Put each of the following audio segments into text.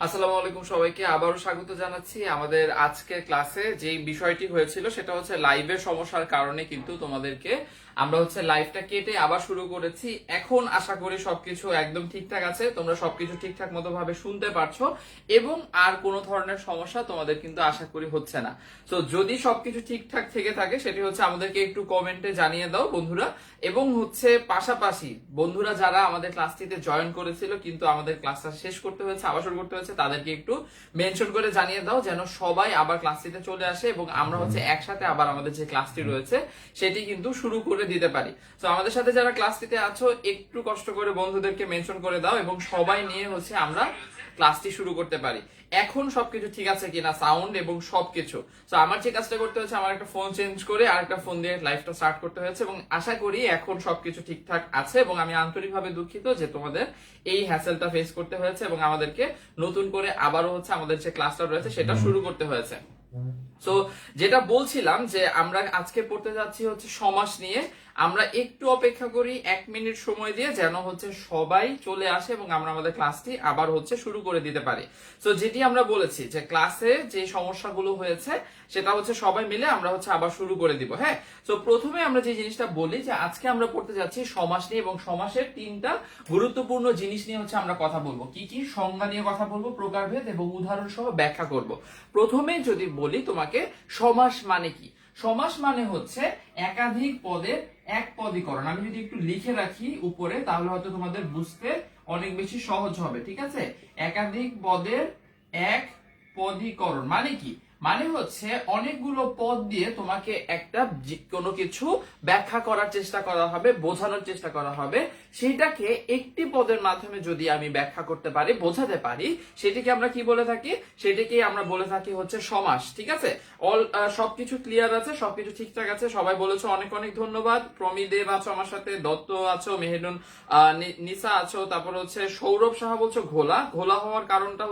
আসসালামু আলাইকুম সবাইকে আবারও স্বাগত জানাচ্ছি আমাদের আজকের ক্লাসে। যে বিষয়টি হয়েছিল সেটা হচ্ছে লাইভের সমস্যার কারণে কিন্তু তোমাদেরকে আমরা লাইভটা কেটে আবার শুরু করেছি। এখন আশা করি সবকিছু একদম ঠিকঠাক আছে, তোমরা সবকিছু ঠিকঠাক মতো ভাবে শুনতে পারছো এবং আর কোনো ধরনের সমস্যা তোমাদের কিন্তু আশা করি হচ্ছে না। তো যদি সবকিছু ঠিকঠাক থেকে থাকে সেটি আমাদেরকে একটু কমেন্টে জানিয়ে দাও বন্ধুরা। এবং পাশাপাশি বন্ধুরা যারা আমাদের ক্লাসটিতে জয়েন করেছিল কিন্তু আমাদের ক্লাসটা শেষ করতে হয়েছে, আবার শুরু করতে হয়েছে, তাদেরকে একটু মেনশন করে জানিয়ে দাও যেন সবাই আবার ক্লাসটিতে চলে আসে এবং আমরা একসাথে আবার আমাদের যে ক্লাসটি রয়েছে সেটি কিন্তু শুরু করে দিতে পারি। তো আমাদের সাথে যারা ক্লাসটিতে আছো একটু কষ্ট করে বন্ধুদেরকে মেনশন করে দাও এবং সবাই নিয়ে আমরা ক্লাসটি শুরু করতে পারি। এখন সবকিছু ঠিক আছে কিনা, সাউন্ড এবং সবকিছু। তো আমার যে কাজটা করতে হচ্ছে, আমার একটা ফোন চেঞ্জ করে আরেকটা ফোন দিয়ে লাইভটা স্টার্ট করতে হয়েছে এবং আশা করি এখন সবকিছু ঠিকঠাক আছে। এবং আমি আন্তরিকভাবে দুঃখিত যে তোমাদের এই হ্যাসেলটা ফেস করতে হয়েছে এবং আমাদেরকে নতুন করে আবারও আমাদের যে ক্লাসটা রয়েছে সেটা শুরু করতে হয়েছে। তো যেটা বলছিলাম যে আমরা আজকে পড়তে যাচ্ছি সমাস নিয়ে। আমরা একটু অপেক্ষা করি 1 মিনিট সময় দিয়ে, যেন সবাই চলে আসে এবং আমরা আমাদের ক্লাসটি আবার শুরু করে দিতে পারি। তো যেটি আমরা বলেছি যে ক্লাসে যে সমস্যাগুলো হয়েছে সেটা সবাই মিলে আমরা আবার শুরু করে দিব। হ্যাঁ, তো প্রথমে আমরা যে জিনিসটা বলি যে আজকে আমরা পড়তে যাচ্ছি সমাস নিয়ে এবং সমাসের 3টা গুরুত্বপূর্ণ জিনিস নিয়ে আমরা কথা বলবো। কি কি? সংজ্ঞা নিয়ে কথা বলবো, প্রকারভেদ এবং উদাহরণ সহ ব্যাখ্যা করব। প্রথমে যদি বলি তোমাকে সমাস মানে কি, সমাস মানে একাধিক পদের এক পদীকরণ। আমি যদি একটু লিখে রাখি উপরে তাহলে হয়তো তোমাদের বুঝতে অনেক বেশি সহজ হবে। ঠিক আছে, একাধিক পদের এক পদীকরণ মানে কি? মানে অনেকগুলো পদ দিয়ে তোমাকে একটা কোনো কিছু ব্যাখ্যা করার চেষ্টা করা হবে, বোঝানোর চেষ্টা করা হবে। সেটাকে একটি পদের মাধ্যমে যদি আমি ব্যাখ্যা করতে পারি, বোঝাতে পারি, সেটিকে আমরা কি বলে থাকি? সেটিকে আমরা বলে থাকি সমাস। ঠিক আছে, সবকিছু ক্লিয়ার আছে, সবকিছু ঠিকঠাক আছে, সবাই বলেছো, অনেক অনেক ধন্যবাদ। প্রমিদেব আছো আমার সাথে, দত্ত আছো, মেহেরুন, নিসা আছো, তারপর সৌরভ সাহা বলছো ঘোলা। ঘোলা হওয়ার কারণটা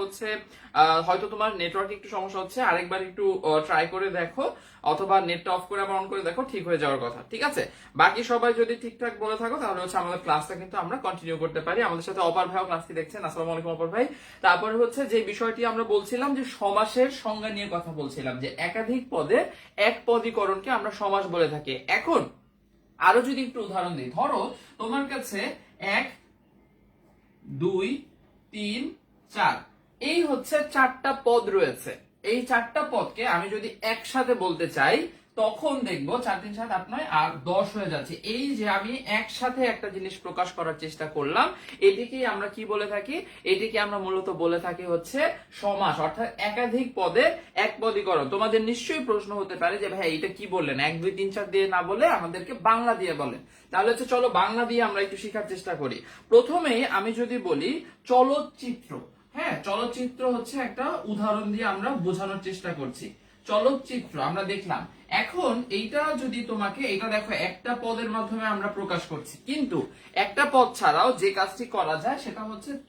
হয়তো তোমার নেটওয়ার্ক একটু সমস্যা হচ্ছে, আরেকবার একটু ট্রাই করে দেখো অথবা নেটটা অফ করে আবার অন করে দেখো, ঠিক হয়ে যাওয়ার কথা। ঠিক আছে, বাকি সবাই যদি ঠিকঠাক বলে থাকো তাহলে আমাদের ক্লাসটা কিন্তু আমরা কন্টিনিউ করতে পারি। আমাদের সাথে অপার ভাইও ক্লাসটি দেখছেন, আসসালামু আলাইকুম অপার ভাই। তারপরে যে বিষয়টি আমরা বলছিলাম যে সমাসের সংজ্ঞা নিয়ে কথা বলছিলাম, যে একাধিক পদের এক পদীকরণকে আমরা সমাস বলে থাকি। এখন আরো যদি একটু উদাহরণ দিই, ধরো তোমার কাছে 1 2 3 4 এই 4টা পদ রয়েছে। এই 4টা পদকে আমি যদি একসাথে বলতে চাই তখন দেখবো 4 3 7 8 9 আর 10 হয়ে যাচ্ছে। এই যে আমি একসাথে একটা জিনিস প্রকাশ করার চেষ্টা করলাম, এটিকেই আমরা কি বলে থাকি? এটিকে আমরা মূলত বলে থাকি সমাস, অর্থাৎ একাধিক পদের এক পদীকরণ। তোমাদের নিশ্চয়ই প্রশ্ন হতে পারে যে ভাই এটা কি বললেন, 1 2 3 4 দিয়ে না বলে আমাদেরকে বাংলা দিয়ে বলেন। তাহলে চলো বাংলা দিয়ে আমরা একটু শেখার চেষ্টা করি। প্রথমেই আমি যদি বলি চলচ্চিত্র, হ্যাঁ, চলচ্চিত্র একটা উদাহরণ দিয়ে আমরা বোঝানোর চেষ্টা করছি। চলচ্চিত্র আমরা দেখলাম। এখন এইটা যদি তোমাকে, এটা দেখো একটা পদের মাধ্যমে আমরা প্রকাশ করছি, কিন্তু একটা পদ ছাড়াও যে কাজটি করা যায় সেটা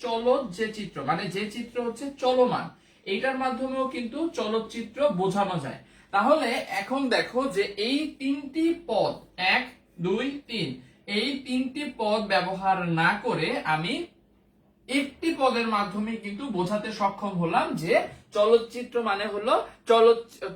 চলৎ যে চিত্র, মানে যে চিত্র চলমান, এইটার মাধ্যমেও কিন্তু চলচ্চিত্র বোঝানো যায়। তাহলে এখন দেখো যে এই 3টি পদ 1 2 3 এই 3টি পদ ব্যবহার না করে আমি একটি পদের মাধ্যমে কিন্তু বোঝাতে সক্ষম হলাম যে চলচ্চিত্র মানে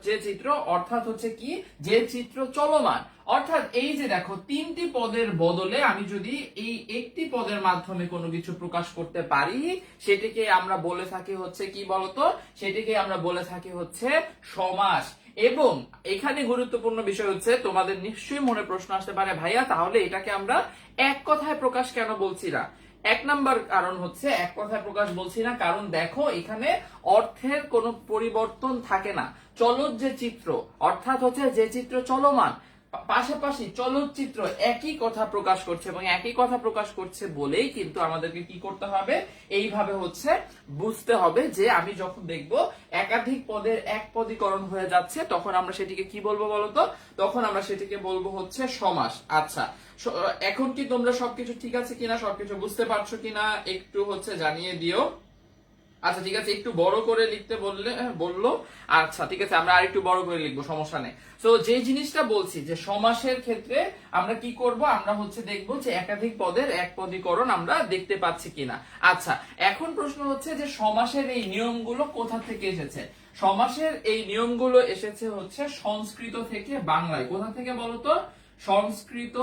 যে চিত্র, অর্থাৎ কি? যে চিত্র চলমান। অর্থাৎ এই যে দেখো 3টি পদের বদলে আমি যদি এই একটি পদের মাধ্যমে কোনো কিছু প্রকাশ করতে পারি, সেটিকে আমরা বলে থাকি কি বলতো? সেটিকে আমরা বলে থাকি সমাস। এবং এখানে গুরুত্বপূর্ণ বিষয় তোমাদের নিশ্চয়ই মনে প্রশ্ন আসতে পারে, ভাইয়া তাহলে এটাকে আমরা এক কথায় প্রকাশ কেন বলছি না? 1 নাম্বার কারণ এক কথায় প্রকাশ বলছি না, কারণ দেখো এখানে অর্থের কোনো পরিবর্তন থাকে না। চলৎ যে চিত্র, অর্থাৎ যে চিত্র চলমান, পাশাপাশি চলচ্চিত্র একই কথা প্রকাশ করছে এবং একই কথা প্রকাশ করছে বলেই কিন্তু আমাদেরকে কি করতে হবে? এইভাবে বুঝতে হবে যে আমি যখন দেখব একাধিক পদের এক পদীকরণ হয়ে যাচ্ছে তখন আমরা সেটিকে কি বলবো বলতো? তখন আমরা সেটিকে বলবো সমাস। আচ্ছা, এখন কি তোমরা সবকিছু ঠিক আছে কিনা, সবকিছু বুঝতে পারছো কিনা একটু জানিয়ে দিও। আচ্ছা ঠিক আছে, একটু বড় করে লিখতে বললো। আচ্ছা ঠিক আছে, আমরা আরেকটু বড় করে লিখবো, সমস্যা নেই। তো যে জিনিসটা বলছি যে সমাসের ক্ষেত্রে আমরা কি করব, আমরা হচ্ছে দেখবো যে একাধিক পদের এক পদীকরণ আমরা দেখতে পাচ্ছি কিনা। আচ্ছা, এখন প্রশ্ন হচ্ছে যে সমাসের এই নিয়মগুলো কোথা থেকে এসেছে। সমাসের এই নিয়মগুলো এসেছে হচ্ছে সংস্কৃত থেকে বাংলায়। কোথা থেকে বলতো? সংস্কৃত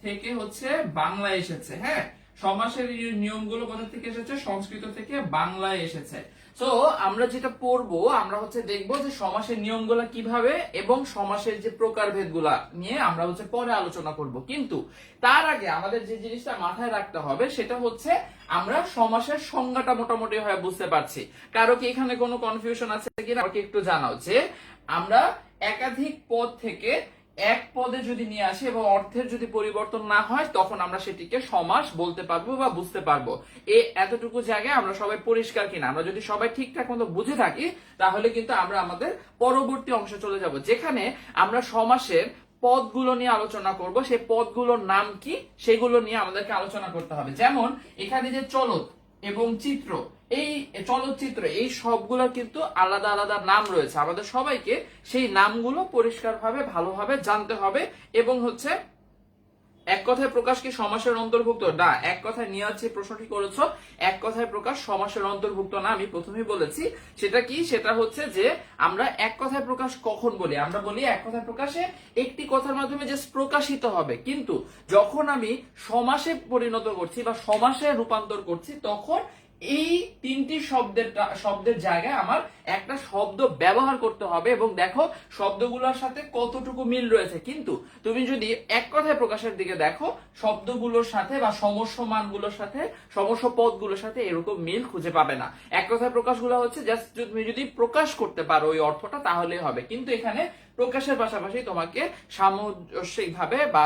থেকে হচ্ছে বাংলায় এসেছে। হ্যাঁ, সমাসের এই নিয়মগুলো কোথা থেকে এসেছে? সংস্কৃত থেকে বাংলায় এসেছে। তো আমরা যেটা পড়বো, আমরা হচ্ছে দেখবো যে সমাসের নিয়মগুলো কিভাবে এবং সমাসের যে প্রকারভেদগুলা নিয়ে আমরা হচ্ছে পরে আলোচনা করব। কিন্তু তার আগে আমাদের যে জিনিসটা মাথায় রাখতে হবে সেটা হচ্ছে আমরা সমাসের সংজ্ঞাটা মোটামুটি ভাবে বুঝতে পারছি। কারো কি এখানে কোনো কনফিউশন আছে কিনা আমাকে একটু জানাও। যে আমরা একাধিক পদ থেকে এক পদে যদি নিয়ে আসি এবং অর্থের যদি পরিবর্তন না হয় তখন আমরা সেটিকে সমাস বলতে পারবো বা বুঝতে পারবো। এতটুকু জায়গায় আমরা সবাই পরিষ্কার কিনা? আমরা যদি সবাই ঠিকঠাক মতো বুঝে থাকি তাহলে কিন্তু আমরা আমাদের পরবর্তী অংশে চলে যাব, যেখানে আমরা সমাসের পদগুলো নিয়ে আলোচনা করব। সেই পদগুলোর নাম কি সেগুলো নিয়ে আমাদেরকে আলোচনা করতে হবে। যেমন এখানে যে চলত এবং চিত্র, এই চলচ্চিত্র, এই সবগুলোর কিন্তু আলাদা আলাদা নাম রয়েছে। আমাদের সবাইকে সেই নামগুলো পরিষ্কারভাবে ভালোভাবে জানতে হবে। এবং হচ্ছে এক কথায় প্রকাশ কি সমাসের অন্তর্ভুক্ত? না, এক কথায় নিয়ে আছে প্রশ্নটি করেছো, এক কথায় প্রকাশ সমাসের অন্তর্ভুক্ত না। আমি প্রথমেই বলেছি সেটা কি, সেটা হচ্ছে যে আমরা এক কথায় প্রকাশ কখন বলি? আমরা বলি এক কথায় প্রকাশে একটি কথার মাধ্যমে জাস্ট প্রকাশিত হবে। কিন্তু যখন আমি সমাসে পরিণত করছি বা সমাসে রূপান্তর করছি তখন এই তিনটি শব্দের জায়গায় আমার একটা শব্দ ব্যবহার করতে হবে এবং দেখো শব্দগুলোর সাথে কতটুকু মিল রয়েছে। কিন্তু তুমি যদি এক কথায় প্রকাশের দিকে দেখো, শব্দগুলোর সাথে বা সমস্য মানগুলোর সাথে, সমস্য পদগুলোর সাথে এরকম মিল খুঁজে পাবে না। এক কথায় প্রকাশগুলো হচ্ছে জাস্ট তুমি যদি প্রকাশ করতে পারো ওই অর্থটা তাহলেই হবে। কিন্তু এখানে প্রকাশের পাশাপাশি তোমাকে সামঞ্জস্যিকভাবে বা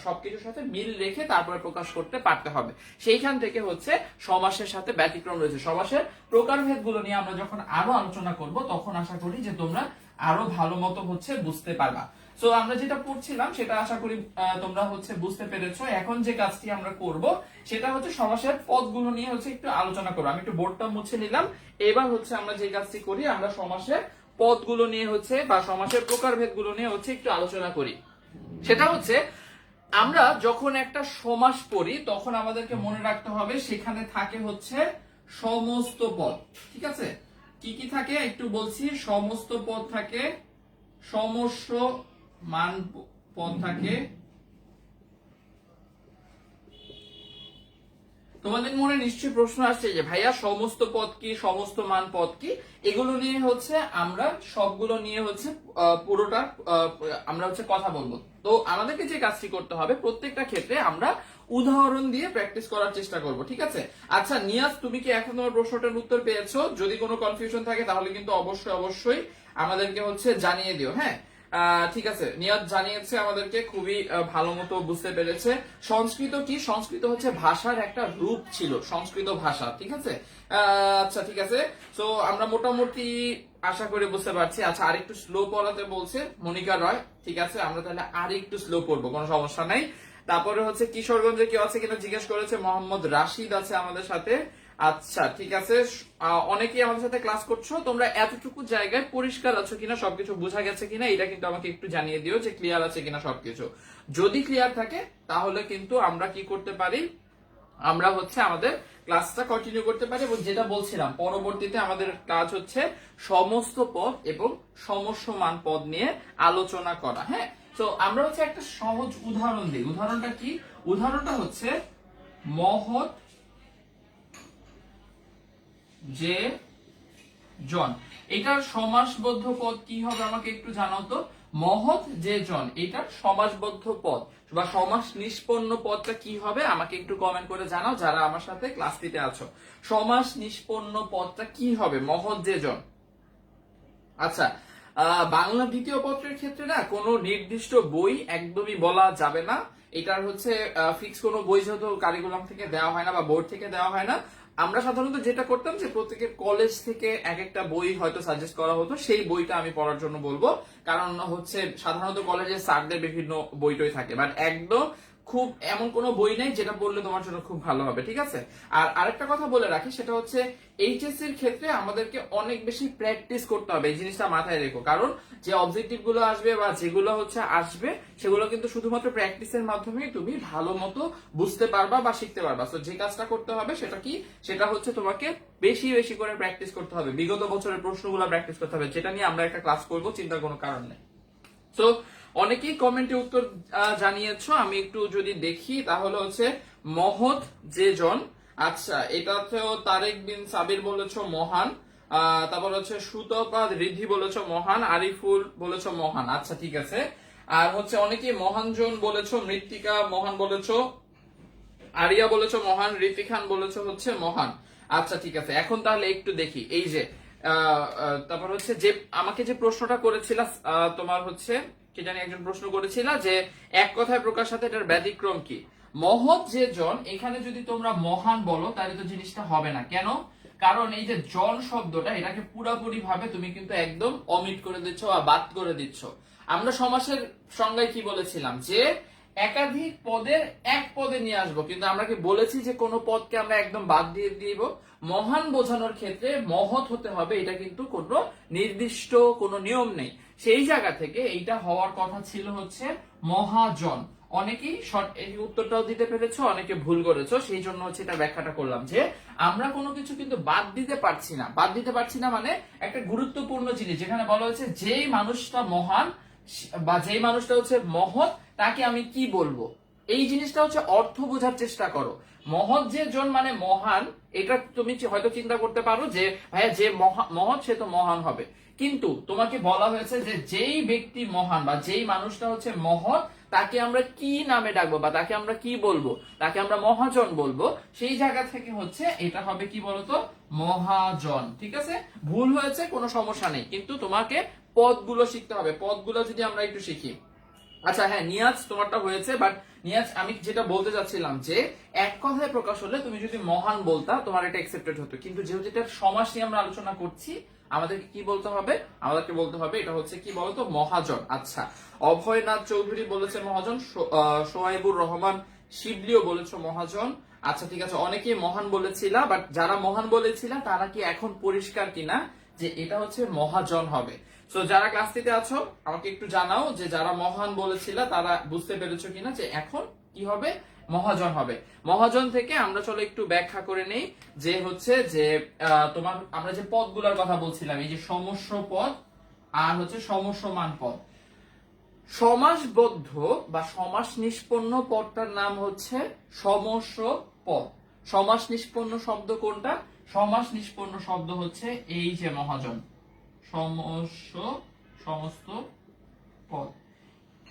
সবকিছুর সাথে মিল রেখে তারপরে প্রকাশ করতে পারতে হবে। সেইখান থেকে হচ্ছে সমাসের সাথে ব্যতিক্রম রয়েছে। সমাসের প্রকারভেদ গুলো নিয়ে আমরা যখন আরো আলোচনা করব তখন আশা করি যে তোমরা আরো ভালো মতো হচ্ছে বুঝতে পারবা। তো আমরা যেটা পড়ছিলাম সেটা আশা করি তোমরা হচ্ছে বুঝতে পেরেছো। এখন যে কাজটি আমরা করব সেটা হচ্ছে সমাসের পদগুলো নিয়ে হচ্ছে একটু আলোচনা করবো। আমি একটু বোর্ডটা মুছে নিলাম। এবার হচ্ছে আমরা যে কাজটি করি, আমরা সমাসের পদগুলো নিয়ে হচ্ছে বা সমাসের প্রকারভেদ গুলো নিয়ে হচ্ছে একটু আলোচনা করি। সেটা হচ্ছে আমরা যখন একটা সমাস পড়ি তখন আমাদেরকে মনে রাখতে হবে সেখানে থাকে হচ্ছে সমস্ত পদ। ঠিক আছে, কি কি থাকে একটু বলছি। সমস্ত পদ থাকে, সমস্য মান পদ থাকে। তোমাদের মনে নিশ্চয়ই প্রশ্ন আসছে যে ভাইয়া সমস্ত পদ কি, সমস্ত মান পদ কি? এগুলো নিয়ে হচ্ছে আমরা সবগুলো নিয়ে হচ্ছে পুরোটা আমরা হচ্ছে কথা বলবো। তো আমাদেরকে যে কাজটি করতে হবে, প্রত্যেকটা ক্ষেত্রে আমরা উদাহরণ দিয়ে প্র্যাকটিস করার চেষ্টা করব। ঠিক আছে? আচ্ছা নিয়াজ, তুমি কি এখন তোমার প্রশ্নটার উত্তর পেয়েছো? যদি কোনো কনফিউশন থাকে তাহলে কিন্তু অবশ্যই আমাদেরকে হচ্ছে জানিয়ে দিও। হ্যাঁ, ঠিক আছে, নিয়াজ জানিয়েছে আমাদেরকে, খুবই ভালো মতো বুঝতে পেরেছে। সংস্কৃত কি? সংস্কৃত হচ্ছে ভাষার একটা রূপ ছিল, সংস্কৃত ভাষা। ঠিক আছে, আচ্ছা ঠিক আছে। তো আমরা মোটামুটি আশা করে বুঝতে পারছি। আচ্ছা, আরেকটু স্লো পড়াতে বলছে মনিকা রয়। ঠিক আছে, আমরা তাহলে আরেকটু স্লো পড়বো, কোনো সমস্যা নাই। তারপরে হচ্ছে কিশোরগঞ্জে কেউ আছে কিনা জিজ্ঞেস করেছে, মোহাম্মদ রাশিদ আছে আমাদের সাথে। আচ্ছা ঠিক আছে, অনেকেই আমাদের সাথে ক্লাস করছো। তোমরা এতটুকু জায়গায় পরিষ্কার আছো কিনা, সবকিছু বোঝা গেছে কিনা, এটা কিন্তু আমাকে একটু জানিয়ে দিও যে ক্লিয়ার আছে কিনা সবকিছু। যদি ক্লিয়ার থাকে তাহলে কিন্তু আমরা কি করতে পারি, আমরা হচ্ছে আমাদের ক্লাসটা কন্টিনিউ করতে পারি। এবং যেটা বলছিলাম, পরবর্তীতে আমাদের কাজ হচ্ছে সমস্ত পদ এবং সমস্যমান পদ নিয়ে আলোচনা করা। হ্যাঁ, তো আমরা হচ্ছে একটা সহজ উদাহরণ দিই। উদাহরণটা কি? উদাহরণটা হচ্ছে মহৎ যে জন। এটার সমাসবদ্ধ পদ কি হবে আমাকে একটু জানাও তো। মহৎ যে জন, এটার সমাসবদ্ধ পদ বা সমাস নিষ্পন্ন পদটা কি হবে আমাকে একটু কমেন্ট করে জানাও যারা আমার সাথে ক্লাস দিতে আছো। সমাস নিষ্পন্ন পদটা কি হবে? মহৎ যে জন। আচ্ছা, বাংলা দ্বিতীয় পত্রের ক্ষেত্রে না কোনো নির্দিষ্ট বই একদমই বলা যাবে না। এটার হচ্ছে ফিক্স কোনো বই যেহেতু কারিকুলাম থেকে দেওয়া হয় না বা বোর্ড থেকে দেওয়া হয় না, আমরা সাধারণত যেটা করতাম যে প্রত্যেকের কলেজ থেকে এক একটা বই হয়তো সাজেস্ট করা হতো, সেই বইটা আমি পড়ার জন্য বলবো। কারণ হচ্ছে সাধারণত কলেজে স্যারদের বিভিন্ন বইটই থাকে, বাট একদম খুব এমন কোনো বই নেই যেটা পড়লে তোমার জন্য খুব ভালো হবে, ঠিক আছে? আর আরেকটা কথা বলে রাখি, সেটা হচ্ছে এইচএসসি এর ক্ষেত্রে আমাদেরকে অনেক বেশি প্র্যাকটিস করতে হবে, এই জিনিসটা মাথায় রেখো। কারণ যে অবজেক্টিভ গুলো আসবে বা যেগুলো হচ্ছে আসবে সেগুলো কিন্তু শুধুমাত্র প্র্যাকটিসের মাধ্যমে তুমি ভালো মতো বুঝতে পারবা বা শিখতে পারবা। তো যে কাজটা করতে হবে সেটা কি, সেটা হচ্ছে তোমাকে বেশি বেশি করে প্র্যাকটিস করতে হবে, বিগত বছরের প্রশ্নগুলো প্র্যাকটিস করতে হবে, যেটা নিয়ে আমরা একটা ক্লাস করবো, চিন্তার কোনো কারণ নেই। তো অনেকেই কমেন্টে উত্তর জানিয়েছো, আমি একটু যদি দেখি তাহলে হচ্ছে মহৎ যে জন, আচ্ছা এটাতেও তারেক বিন সাবির বলেছো মহান, তারপর হচ্ছে সুতপা রিদ্ধি বলেছো মহান, আরিফুল বলেছো মহান, আচ্ছা ঠিক আছে। আর হচ্ছে অনেকেই মহানজন বলেছো, মৃত্তিকা মহান বলেছো, আরিয়া বলেছো মহান, রিফি খান বলেছো হচ্ছে মহান, আচ্ছা ঠিক আছে। এখন তাহলে একটু দেখি এই যে তারপর হচ্ছে যে আমাকে যে প্রশ্নটা করেছিল, তোমার হচ্ছে কি জানি একজন প্রশ্ন করেছিল যে এক কথায় প্রকাশ সাথে এটার ব্যতিক্রম কি। মহৎ যে জন, এখানে যদি তোমরা মহান বলো তাহলে তো জিনিসটা হবে না। কেন? কারণ এই যে জন শব্দটা, এটাকে পুরাপুরি ভাবে তুমি কিন্তু একদম অমিট করে দিচ্ছ বা বাদ করে দিচ্ছ। আমরা সমাসের সংজ্ঞায় কি বলেছিলাম, যে একাধিক পদের এক পদে নিয়ে আসবো, কিন্তু আমরা কি বলেছি যে কোনো পদকে আমরা একদম বাদ দিয়ে দিব? মহান বোঝানোর ক্ষেত্রে মহৎ হতে হবে, এটা কিন্তু কোনো নির্দিষ্ট কোনো নিয়ম নেই। সেই জায়গা থেকে এইটা হওয়ার কথা ছিল হচ্ছে মহাজন। অনেকেই এই উত্তরটাও দিতে পেরেছো, অনেকে ভুল করেছো, সেই জন্য হচ্ছে এটা ব্যাখ্যাটা করলাম যে আমরা কোনো কিছু কিন্তু বাদ দিতে পারছি না। বাদ দিতে পারছি না মানে একটা গুরুত্বপূর্ণ জিনিস, যেখানে বলা হয়েছে যেই মানুষটা মহান বা যেই মানুষটা হচ্ছে মহৎ, তাকে আমি কি বলবো, এই জিনিসটা হচ্ছে অর্থ বোঝার চেষ্টা করো। মহৎ যে জন মানে মহান, এটা তুমি হয়তো চিন্তা করতে পারো যে ভাইয়া যে মহৎ সে তো মহান হবে, কিন্তু তোমাকে বলা হয়েছে যে যেই ব্যক্তি মহান বা যেই মানুষটা হচ্ছে মহৎ, তাকে আমরা কি নামে ডাকবো বা তাকে আমরা কি বলবো, তাকে আমরা মহাজন বলবো। সেই জায়গা থেকে হচ্ছে এটা হবে কি বলতো, মহাজন, ঠিক আছে? ভুল হয়েছে কোনো সমস্যা নেই, কিন্তু তোমাকে পদগুলো শিখতে হবে। পদগুলো যদি আমরা একটু শিখি, আচ্ছা হ্যাঁ নিয়াজ তোমারটা হয়েছে, বাট নিয়াজ আমি যেটা বলতে চাচ্ছিলাম যে এক কথায় প্রকাশ হলে তুমি যদি মহান বলতা তোমার এটা একসেপ্টেড হতো, কিন্তু যেহেতু এটা সমাস নিয়ে আমরা আলোচনা করছি, আমাদেরকে কি বলতে হবে, আমাদেরকে বলতে হবে এটা হচ্ছে কি বলতো, মহাজন। আচ্ছা অভয়নাথ চৌধুরী বলেছে মহাজন, সোহাইবুর রহমান শিবলিও বলেছো মহাজন, আচ্ছা ঠিক আছে। অনেকেই মহান বলেছিলা, বাট যারা মহান বলেছিলা তারা কি এখন পরিষ্কার কিনা যে এটা হচ্ছে মহাজন হবে? সো যারা ক্লাসটিতে আছো আমাকে একটু জানাও যে যারা মহান বলেছিল তারা বুঝতে পেরেছো কিনা যে এখন কি হবে, মহাজন হবে। মহাজন থেকে আমরা চলো একটু ব্যাখ্যা করে নেই, যে হচ্ছে যে তোমার আমরা যে পদগুলোর কথা বলছিলাম, এই যে সমস্য পদ আর হচ্ছে সমস্যমান পদ। সমাসবদ্ধ বা সমাস নিষ্পন্ন পদটার নাম হচ্ছে সমস্য পদ। সমাস নিষ্পন্ন শব্দ কোনটা? সমাস নিষ্পন্ন শব্দ হচ্ছে এই যে মহাজন, সমস্ত পদ।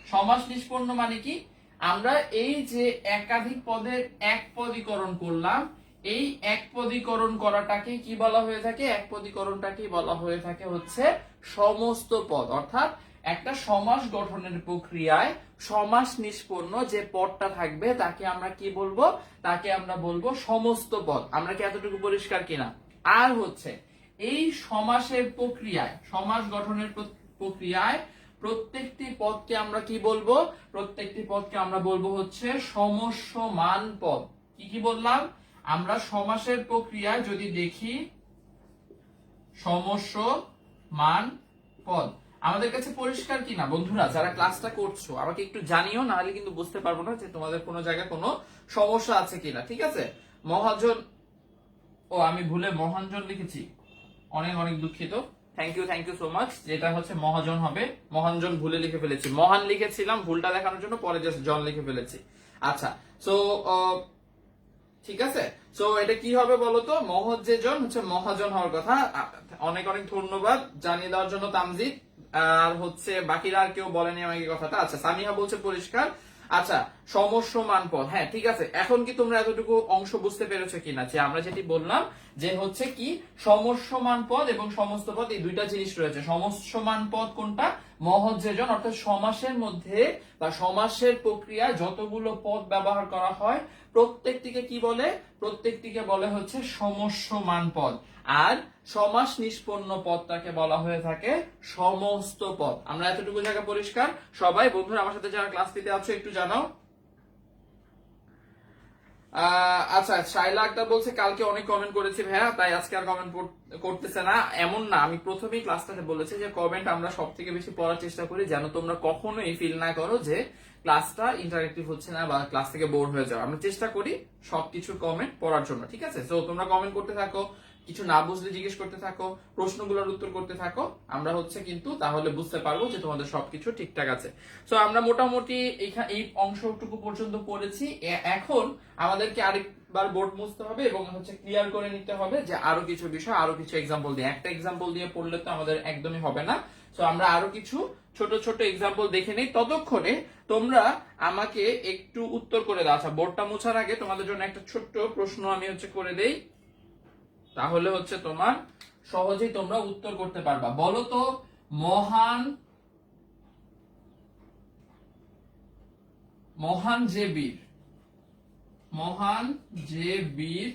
সমাস নিষ্পন্ন মানে কি, আমরা এই যে একাধিক পদের এক পদীকরণ করলাম, এই এক পদীকরণ করাটাকে কি বলা হয়ে থাকে, এক পদীকরণটাকে বলা হয়ে থাকে হচ্ছে সমস্ত পদ। অর্থাৎ একটা সমাস গঠনের প্রক্রিয়ায় সমাস নিষ্পন্ন যে পদটা থাকবে তাকে আমরা কি বলবো, তাকে আমরা বলবো সমস্ত পদ। আমরা কি এতটুকু পরিষ্কার কিনা? আর হচ্ছে এই সমাসের প্রক্রিয়ায়, সমাস গঠনের প্রক্রিয়ায় প্রত্যেকটি পদকে আমরা কি বলবো, প্রত্যেকটি পদকে আমরা বলবো হচ্ছে সমস্যমান পদ। কি কি বললাম আমরা? সমাসের প্রক্রিয়ায় যদি দেখি সমস্যমান পদ। আমাদের কাছে পরিষ্কার কিনা বন্ধুরা? যারা ক্লাসটা করছো আমাকে একটু জানিও, না হলে কিন্তু বুঝতে পারবো না যে তোমাদের কোনো জায়গায় কোনো সমস্যা আছে কিনা, ঠিক আছে? মহাজন, ও আমি ভুলে মহানজন লিখেছি, অনেক অনেক দুঃখিত। Thank you so much. যেটা হচ্ছে মহাজন হবে, মহানজন ভুলে লিখে ফেলেছি, মহান লিখেছিলাম ভুলটা দেখানোর জন্য, পরে জাস্ট জন লিখে ফেলেছি। আচ্ছা সো ঠিক আছে। সো এটা কি হবে বলতো, মহৎ যে জন হচ্ছে মহাজন হওয়ার কথা। অনেক অনেক ধন্যবাদ জানিয়ে দেওয়ার জন্য তামজিদ। আর হচ্ছে বাকিরা আর কেউ বলেনি আমাকে কথাটা। আচ্ছা সামিহা বলছে পরিষ্কার। আচ্ছা সমস্যমান পদ, হ্যাঁ ঠিক আছে। এখন কি তোমরা এতটুকু অংশ বুঝতে পেরেছো কিনা যে আমরা যেটি বললাম যে হচ্ছে কি সমস্যমান পদ এবং সমস্ত পদ, এই দুইটা জিনিস রয়েছে। সমস্যমান পদ কোনটা? মহৎ যে জন, অর্থাৎ সমাসের মধ্যে বা সমাসের প্রক্রিয়ায় যতগুলো পদ ব্যবহার করা হয় প্রত্যেকটিকে কি বলে? প্রত্যেকটিকে বলে হচ্ছে সমস্যমান পদ। আর সমাস নিষ্পন্ন পদটাকে বলা হয়ে থাকে সমস্ত পদ। আমরা এতটুকু জায়গা পরিষ্কার? সবাই বন্ধুরা আমার সাথে যারা ক্লাস দিতে আছো একটু জানাও। আচ্ছা, শাইলা আক্তার বলছে কালকে অনেক কমেন্ট করেছি ভাইয়া, তাই আজকে আর কমেন্ট করতেছে না। এমন না, আমি প্রথমেই ক্লাসটাতে বলেছি যে কমেন্ট আমরা সব থেকে বেশি পড়ার চেষ্টা করি, যেন তোমরা কখনোই ফিল না করো যে ক্লাসটা ইন্টারেক্টিভ হচ্ছে না বা ক্লাস থেকে বোর হয়ে যাও। আমরা চেষ্টা করি সবকিছু কমেন্ট পড়ার জন্য, ঠিক আছে? তো তোমরা কমেন্ট করতে থাকো, কিছু না বুঝলে জিজ্ঞেস করতে থাকো, প্রশ্নগুলোর উত্তর করতে থাকো, আমরা হচ্ছে কিন্তু তাহলে বুঝতে পারবো যে তোমাদের সবকিছু ঠিকঠাক আছে। তো আমরা মোটামুটি এই অংশটুকু পর্যন্ত পড়েছি। এখন আমাদেরকে আরেকবার বোর্ড মুছতে হবে এবং হচ্ছে ক্লিয়ার করে নিতে হবে যে আরো কিছু বিষয়, আরো কিছু এক্সাম্পল দিয়ে। একটা এক্সাম্পল দিয়ে পড়লে তো আমাদের একদমই হবে না। তো আমরা আরো কিছু ছোট ছোট এক্সাম্পল দেখে নেই, ততক্ষণে তোমরা আমাকে একটু উত্তর করে দাও। আচ্ছা, বোর্ডটা মোছার আগে তোমাদের জন্য একটা ছোট্ট প্রশ্ন আমি হচ্ছে করে দেই, তাহলে হচ্ছে তোমার সহজেই তোমরা উত্তর করতে পারবা। বলো তো, মহান মহান যে বীর, মহান যে বীর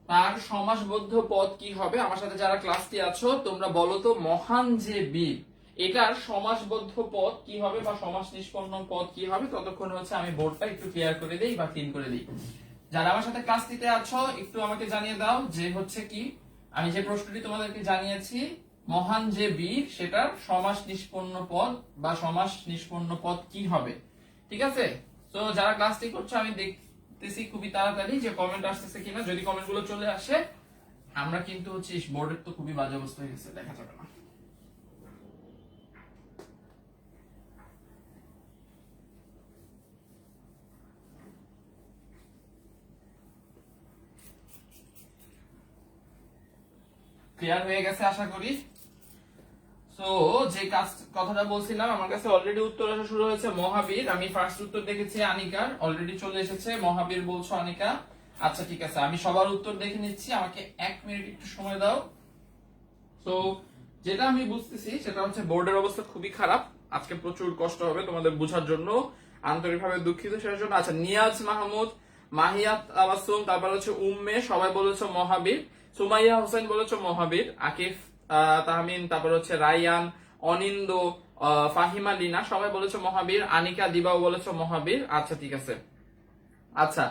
তার সমাসবদ্ধ পদ কি হবে? আমার সাথে যারা ক্লাসটি আছো তোমরা বলো তো, মহান যে বীর এটার সমাসবদ্ধ পদ কি হবে বা সমাস নিষ্পন্ন পদ কি হবে? ততক্ষণ হচ্ছে আমি বোর্ডটা একটু ক্লিয়ার করে দেই বা ক্লিন করে দিই। যারা আমার সাথে ক্লাসটিতে আছো একটু আমাকে জানিয়ে দাও যে হচ্ছে কি আমি যে প্রশ্নটি তোমাদেরকে জানিয়েছি, মহান যে বীর সেটার সমাস নিষ্পন্ন পদ বা সমাস নিষ্পন্ন পদ কি হবে, ঠিক আছে? তো যারা ক্লাসটি করছো আমি দেখতেছি খুবই তাড়াতাড়ি যে কমেন্ট আসতেছে কিনা। যদি কমেন্ট গুলো চলে আসে আমরা কিন্তু হচ্ছে বোর্ডের তো খুবই বাজে অবস্থা হয়ে গেছে, দেখা যাবে না। ক্লিয়ার হয়ে গেছে আশা করি। সো যে কথাটা বলছিলাম, আমার কাছে অলরেডি উত্তর আসা শুরু হয়েছে। মহাবীর, আমি ফার্স্ট উত্তর দেখেছি আনিকার, অলরেডি চলে এসেছে। মহাবীর বলছো আনিকা। আচ্ছা ঠিক আছে, আমি সবার উত্তর দেখে নিচ্ছি, আমাকে 1 মিনিট একটু সময় দাও। তো যেটা আমি বুঝতেছি সেটা হচ্ছে বোর্ডের অবস্থা খুবই খারাপ, আজকে প্রচুর কষ্ট হবে তোমাদের বোঝার জন্য, আন্তরিকভাবে দুঃখিত সেটার জন্য। আচ্ছা, নিয়াজ মাহমুদ, মাহিয়াত আবাসুম, তারপর হচ্ছে উম্মে, সবাই বলেছো মহাবীর। সুমাইয়া হোসেন বলেছো মহাবীর। আকিফ তাহমিন, তারপর হচ্ছে রায়ান, অনিন্দ, ফাহিমা লিনা, সবাই বলেছো মহাবীর। আনিকা দিবাও বলেছো মহাবীর। আচ্ছা ঠিক আছে। আচ্ছা,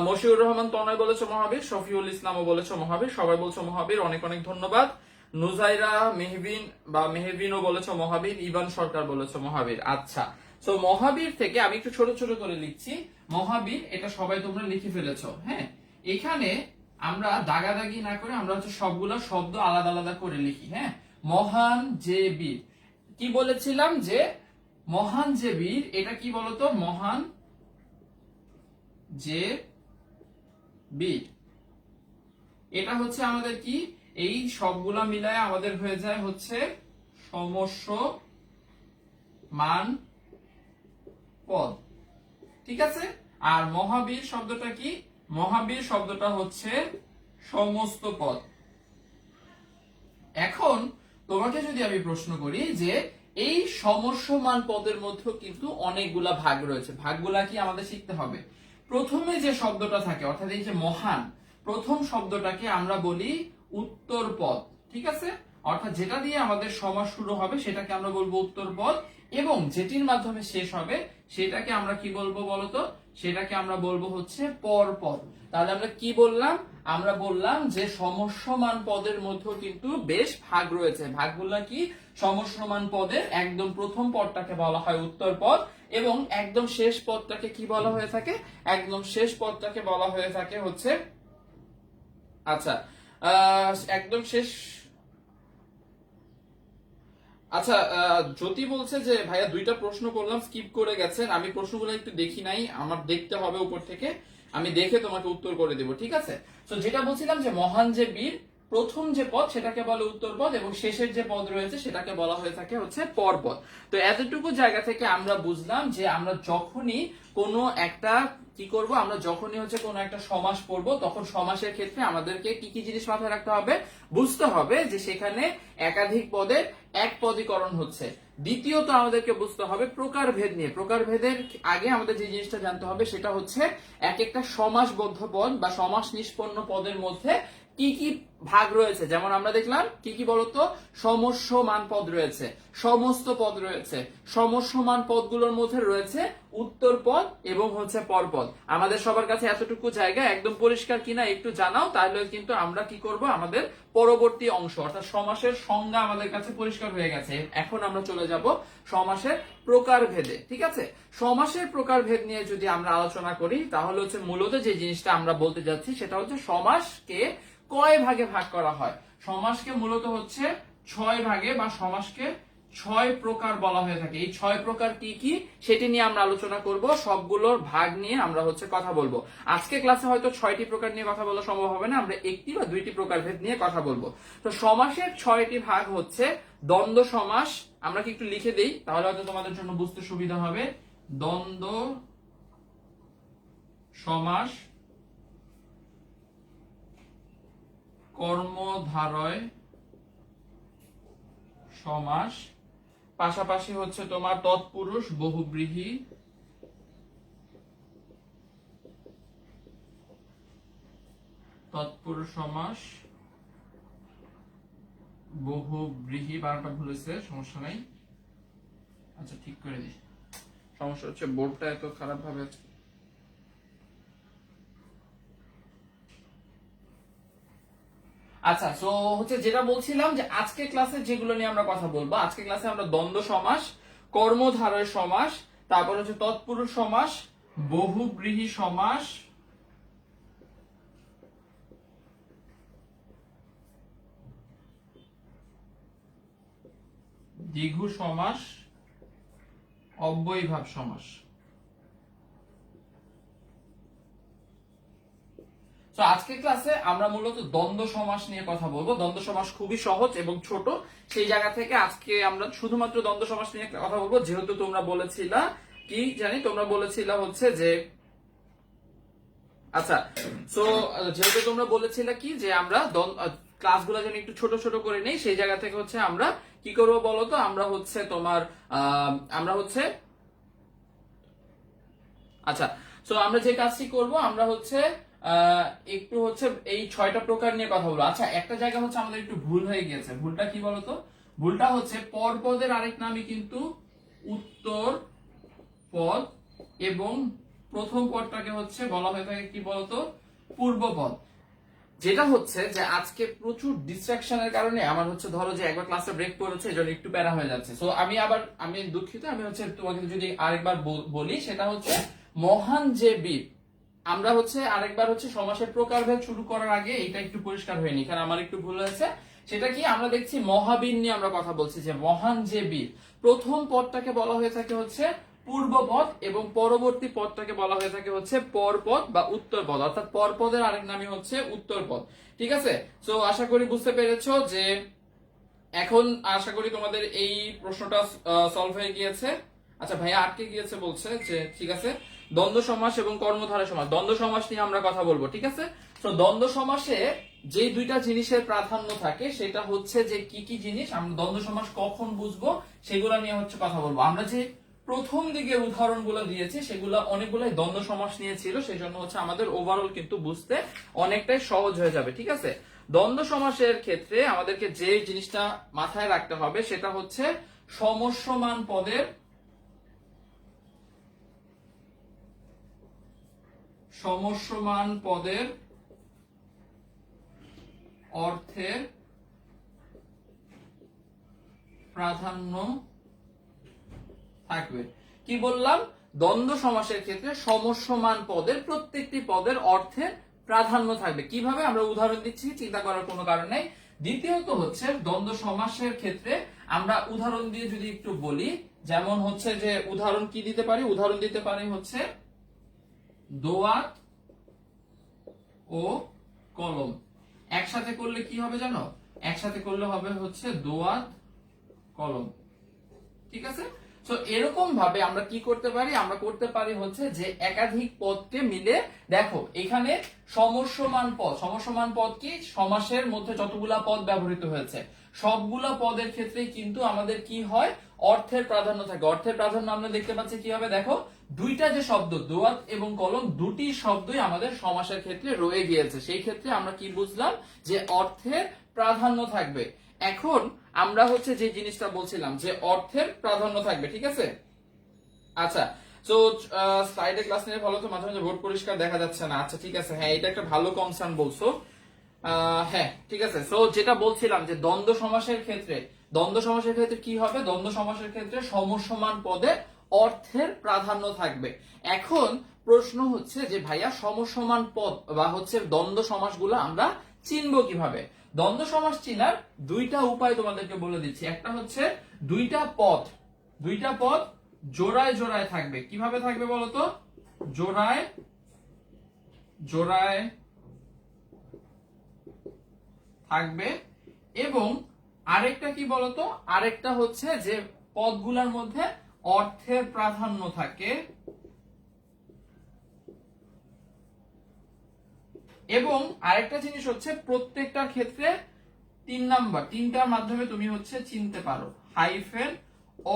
মশিউর রহমান তনয় বলেছো মহাবীর, শফিউল ইসলামও বলেছো মহাবীর, সবাই বলছো মহাবীর, অনেক অনেক ধন্যবাদ। নুজাইরা মেহবিন বা মেহবিনও বলেছো মহাবীর, ইবান সরকার বলেছো মহাবীর। আচ্ছা, তো মহাবীর থেকে আমি একটু ছোট ছোট করে লিখছি। মহাবীর এটা সবাই তোমরা লিখে ফেলেছো, হ্যাঁ? এখানে আমরা দাগাদাগি না করে আমরা হচ্ছে সবগুলো শব্দ আলাদা আলাদা করে লিখি, হ্যাঁ? মহান যে বীর, কি বলেছিলাম যে মহান যে বীর, এটা কি বলতো? মহান যে বীর, এটা হচ্ছে আমাদের কি, এই সবগুলা মিলায় আমাদের হয়ে যায় হচ্ছে সমস্য মান পদ, ঠিক আছে? আর মহাবীর শব্দটা কি? মহাবীর শব্দটা হচ্ছে সমস্ত পদ। এখন তোমাকে যদি আমি প্রশ্ন করি যে এই সমস্যমান পদের মধ্যে কিন্তু অনেকগুলা ভাগ রয়েছে, ভাগগুলা কি আমাদের শিখতে হবে। প্রথমে যে শব্দটা থাকে অর্থাৎ এই যে মহান, প্রথম শব্দটাকে আমরা বলি উত্তর পদ, ঠিক আছে? অর্থাৎ যেটা দিয়ে আমাদের সমাস শুরু হবে সেটাকে আমরা বলবো উত্তর পদ, এবং যেটির মাধ্যমে শেষ হবে সেটাকে আমরা কি বলবো বলতো? সেটাকে আমরা বলবো হচ্ছে পর পদ। তাহলে আমরা কি বললাম? আমরা বললাম যে সমস্যমান পদের মধ্যে কিন্তু বেশ ভাগ রয়েছে। ভাগগুলা কি? সমস্যমান পদের একদম প্রথম পদটাকে বলা হয় উত্তর পদ, এবং একদম শেষ পদটাকে কি বলা হয়ে থাকে? একদম শেষ পদটাকে বলা হয়ে থাকে হচ্ছে, আচ্ছা একদম শেষ। আচ্ছা, জ্যোতি বলছে যে ভাইয়া 2টা প্রশ্ন করলাম, স্কিপ করে গেছেন। আমি প্রশ্নগুলো একটু দেখি নাই, আমার দেখতে হবে উপর থেকে, আমি দেখে তোমাকে উত্তর করে দেব, ঠিক আছে? তো যেটা বলছিলাম যে মহান যে বীর, প্রথম যে পদ সেটাকে বলে উত্তর পদ, এবং শেষের যে পদ রয়েছে সেটাকে বলা হয়ে থাকে হচ্ছে পর পদ। তো এতটুকু জায়গা থেকে আমরা বুঝলাম যে আমরা যখনই কোনো একটা কি করব, আমরা যখনই হচ্ছে কোনো একটা সমাস পড়বো তখন সমাসের ক্ষেত্রে আমাদেরকে কি কি জিনিস মাথায় রাখতে হবে? বুঝতে হবে যে সেখানে একাধিক পদের এক পদীকরণ হচ্ছে। দ্বিতীয়ত আমাদেরকে বুঝতে হবে প্রকারভেদ নিয়ে। প্রকারভেদের আগে আমাদের যে জিনিসটা জানতে হবে সেটা হচ্ছে এক একটা সমাসবদ্ধ পদ বা সমাস নিষ্পন্ন পদের মধ্যে কি কি ভাগ রয়েছে, যেমন আমরা দেখলাম কি কি বলতো, সমস্যমান পদ রয়েছে, সমস্ত পদ রয়েছে, সমস্যমান পদগুলোর মধ্যে রয়েছে উত্তর পদ এবং হচ্ছে পরপদ। আমাদের সবার কাছে এতটুকু জায়গা একদম পরিষ্কার কিনা একটু জানাও, তাহলে কিন্তু আমরা কি করব, আমাদের পরবর্তী অংশ অর্থাৎ সমাসের সংজ্ঞা আমাদের কাছে পরিষ্কার হয়ে গেছে। এখন আমরা চলে যাব সমাসের প্রকারভেদে। ঠিক আছে, সমাসের প্রকারভেদ নিয়ে যদি আমরা আলোচনা করি তাহলে হচ্ছে মূলত যে জিনিসটা আমরা বলতে যাচ্ছি সেটা হচ্ছে সমাসকে কয় ভাগে ভাগ করা হয়। সমাসকে মূলত হচ্ছে 6 ভাগে বা সমাসকে 6 প্রকার বলা হয়ে থাকে। এই 6 প্রকার কি কি সেটি নিয়ে আমরা আলোচনা করব, সবগুলোর ভাগ নিয়ে আমরা হচ্ছে কথা বলবো। আজকে ক্লাসে হয়তো 6টি প্রকার নিয়ে কথা বলা সম্ভব হবে না, আমরা একটি বা দুইটি প্রকারভেদ নিয়ে কথা বলবো। তো সমাসের 6টি ভাগ হচ্ছে দ্বন্দ্ব সমাস, আমরা কি একটু লিখে দেই তাহলে হয়তো তোমাদের জন্য বুঝতে সুবিধা হবে। দ্বন্দ্ব সমাস, কর্মধারয় সমাস, পাশাপাশি হচ্ছে তোমার তৎপুরুষ বহুব্রীহি, তৎপুরুষ সমাস বহুব্রীহি, বারোটা ভুল হয়েছে, সমস্যা নাই, আচ্ছা ঠিক করে দিই। সমস্যা হচ্ছে বোর্ডটা এত খারাপ ভাবে আছে। আচ্ছা, তো হচ্ছে যেটা বলছিলাম যে আজকে ক্লাসে যেগুলো নিয়ে আমরা কথা বলবো, আজকে ক্লাসে আমরা দ্বন্দ্ব সমাস, কর্মধারয় সমাস, তারপর হচ্ছে তৎপুরুষ সমাস, বহুব্রীহি সমাস, দ্বিঘু সমাস, অব্যয়ীভাব সমাস। তো আজকের ক্লাসে আমরা মূলত দ্বন্দ্ব সমাস নিয়ে কথা বলবো। দ্বন্দ্ব সমাস খুবই সহজ এবং ছোট, সেই জায়গা থেকে আজকে আমরা শুধুমাত্র দ্বন্দ্ব সমাস নিয়ে কথা বলবো। যেহেতু তোমরা বলেছিলা কি জানি, তোমরা বলেছিলা হচ্ছে যে আচ্ছা, সো যেহেতু তোমরা বলেছিলা কি যে আমরা ক্লাসগুলো যেন একটু ছোট ছোট করে নেই, সেই জায়গা থেকে হচ্ছে আমরা কি করবো বলতো, আমরা হচ্ছে তোমার আমরা হচ্ছে আচ্ছা, সো আমরা যে কাজটি করব, আমরা হচ্ছে একটু হচ্ছে এই 6টা প্রকার নিয়ে কথা বলবো। আচ্ছা, একটা জায়গা হচ্ছে আমাদের একটু ভুল হয়ে গিয়েছে। ভুলটা কি বলতো, ভুলটা হচ্ছে পরপদের আরেক নামই কিন্তু উত্তর পদ এবং প্রথম পদটাকে হচ্ছে বলা হয়ে থাকে কি বলতো, পূর্ব পদ। যেটা হচ্ছে যে আজকে প্রচুর ডিস্ট্রাকশনের কারণে আমার হচ্ছে ধরো যে একবার ক্লাসে ব্রেক করেছে, এজন্য একটু প্যারা হয়ে যাচ্ছে। সো আমি দুঃখিত, আমি হচ্ছে তোমাকে যদি আরেকবার বলি, সেটা হচ্ছে মহান যে বীর। আমরা হচ্ছে আরেকবার হচ্ছে সমাসের প্রকারভেদ শুরু করার আগে এটা একটু পরিষ্কার হয়নি, কারণ আমার একটু ভুল হয়েছে। সেটা কি, আমরা দেখছি মহাবীর নিয়ে আমরা কথা বলছি, যে মহান যে বীর, প্রথম পদটাকে বলা হয়ে থাকে হচ্ছে পূর্ব পদ এবং পরবর্তী পদটাকে বলা হয়ে থাকে হচ্ছে পরপদ বা উত্তর পদ, অর্থাৎ পরপদের আরেক নামই হচ্ছে উত্তর পদ। ঠিক আছে, সো আশা করি বুঝতে পেরেছো যে এখন আশা করি তোমাদের এই প্রশ্নটা সলভ হয়ে গিয়েছে। আচ্ছা ভাইয়া আটকে গিয়েছে বলছে, যে ঠিক আছে, দ্বন্দ্ব সমাস এবং কর্মধারয় সমাস, দ্বন্দ্ব সমাস নিয়ে আমরা কথা বলবো। ঠিক আছে, তো দ্বন্দ্ব সমাসে যে দুইটা জিনিসের প্রাধান্য থাকে সেটা হচ্ছে যে কি কি জিনিস, আমরা দ্বন্দ্ব সমাস কখন বুঝবো সেগুলো নিয়ে হচ্ছে কথা বলবো। আমরা যে প্রথম দিকে উদাহরণগুলো দিয়েছি সেগুলো অনেকগুলাই দ্বন্দ্ব সমাস নিয়ে ছিল, সেই জন্য হচ্ছে আমাদের ওভারঅল কিন্তু বুঝতে অনেকটাই সহজ হয়ে যাবে। ঠিক আছে, দ্বন্দ্ব সমাসের ক্ষেত্রে আমাদেরকে যে জিনিসটা মাথায় রাখতে হবে সেটা হচ্ছে সমস্যমান পদের অর্থের প্রাধান্য থাকবে। কি বললাম, দ্বন্দ্ব সমাসের ক্ষেত্রে সমস্যমান পদের প্রত্যেকটি পদের অর্থের প্রাধান্য থাকবে। কিভাবে, আমরা উদাহরণ দিচ্ছি, চিন্তা করার কোনো কারণ নেই। দ্বিতীয়ত হচ্ছে দ্বন্দ্ব সমাসের ক্ষেত্রে আমরা উদাহরণ দিয়ে যদি একটু বলি, যেমন হচ্ছে যে উদাহরণ কি দিতে পারি, উদাহরণ দিতে পারি হচ্ছে দোয়াত ও কলম। একসাথে করলে কি হবে জানো, একসাথে করলে হবে হচ্ছে দোয়াত কলম। ঠিক আছে, তো এরকম ভাবে আমরা কি করতে পারি, আমরা করতে পারি হচ্ছে যে একাধিক পদকে মিলে, দেখো এখানে সমস্যমান পদ, সমস্যমান পদ কি, সমাসের মধ্যে যতগুলা পদ ব্যবহৃত হয়েছে সবগুলা পদের ক্ষেত্রে কিন্তু আমাদের কি হয়, অর্থের প্রাধান্য থাকে। অর্থের প্রাধান্য আমরা দেখতে পাচ্ছি কি হবে, দেখো দুইটা যে শব্দ দোয়াত এবং কলম, দুটি শব্দই আমাদের সমাসের ক্ষেত্রে রয়ে গিয়েছে। সেই ক্ষেত্রে আমরা কি বুঝলাম, যে অর্থের প্রাধান্য থাকবে। এখন আমরা হচ্ছে যে জিনিসটা বলছিলাম যে অর্থের প্রাধান্য থাকবে, ঠিক আছে। আচ্ছা, তো স্লাইডে ক্লাস নিয়ে ভালো, তো মাঝে মাঝে বোর্ড পরিষ্কার দেখা যাচ্ছে না। আচ্ছা ঠিক আছে, হ্যাঁ এটা একটা ভালো কনসার্ন বলছো। হ্যাঁ ঠিক আছে। সো যেটা বলছিলাম যে দ্বন্দ্ব সমাসের ক্ষেত্রে কি হবে, দ্বন্দ্ব সমাসের ক্ষেত্রে সমসমান পদে অর্থের প্রাধান্য থাকবে। এখন প্রশ্ন হচ্ছে যে ভাইয়া সমসমান পদ বা হচ্ছে দ্বন্দ্ব সমাসগুলো আমরা চিনবো কিভাবে? দ্বন্দ্ব সমাস চিনার দুইটা উপায় তোমাদেরকে বলে দিচ্ছি। একটা হচ্ছে দুইটা পদ জোড়ায় জোড়ায় থাকবে। কিভাবে থাকবে বলতো? জোড়ায় জোড়ায় থাকবে। এবং আরেকটা কি বলতো, আরেকটা হচ্ছে যে পদগুলোর মধ্যে অর্থের প্রাধান্য থাকে। এবং আরেকটা জিনিস হচ্ছে প্রত্যেকটার ক্ষেত্রে তিনটার মাধ্যমে তুমি হচ্ছে চিনতে পারো, হাইফেন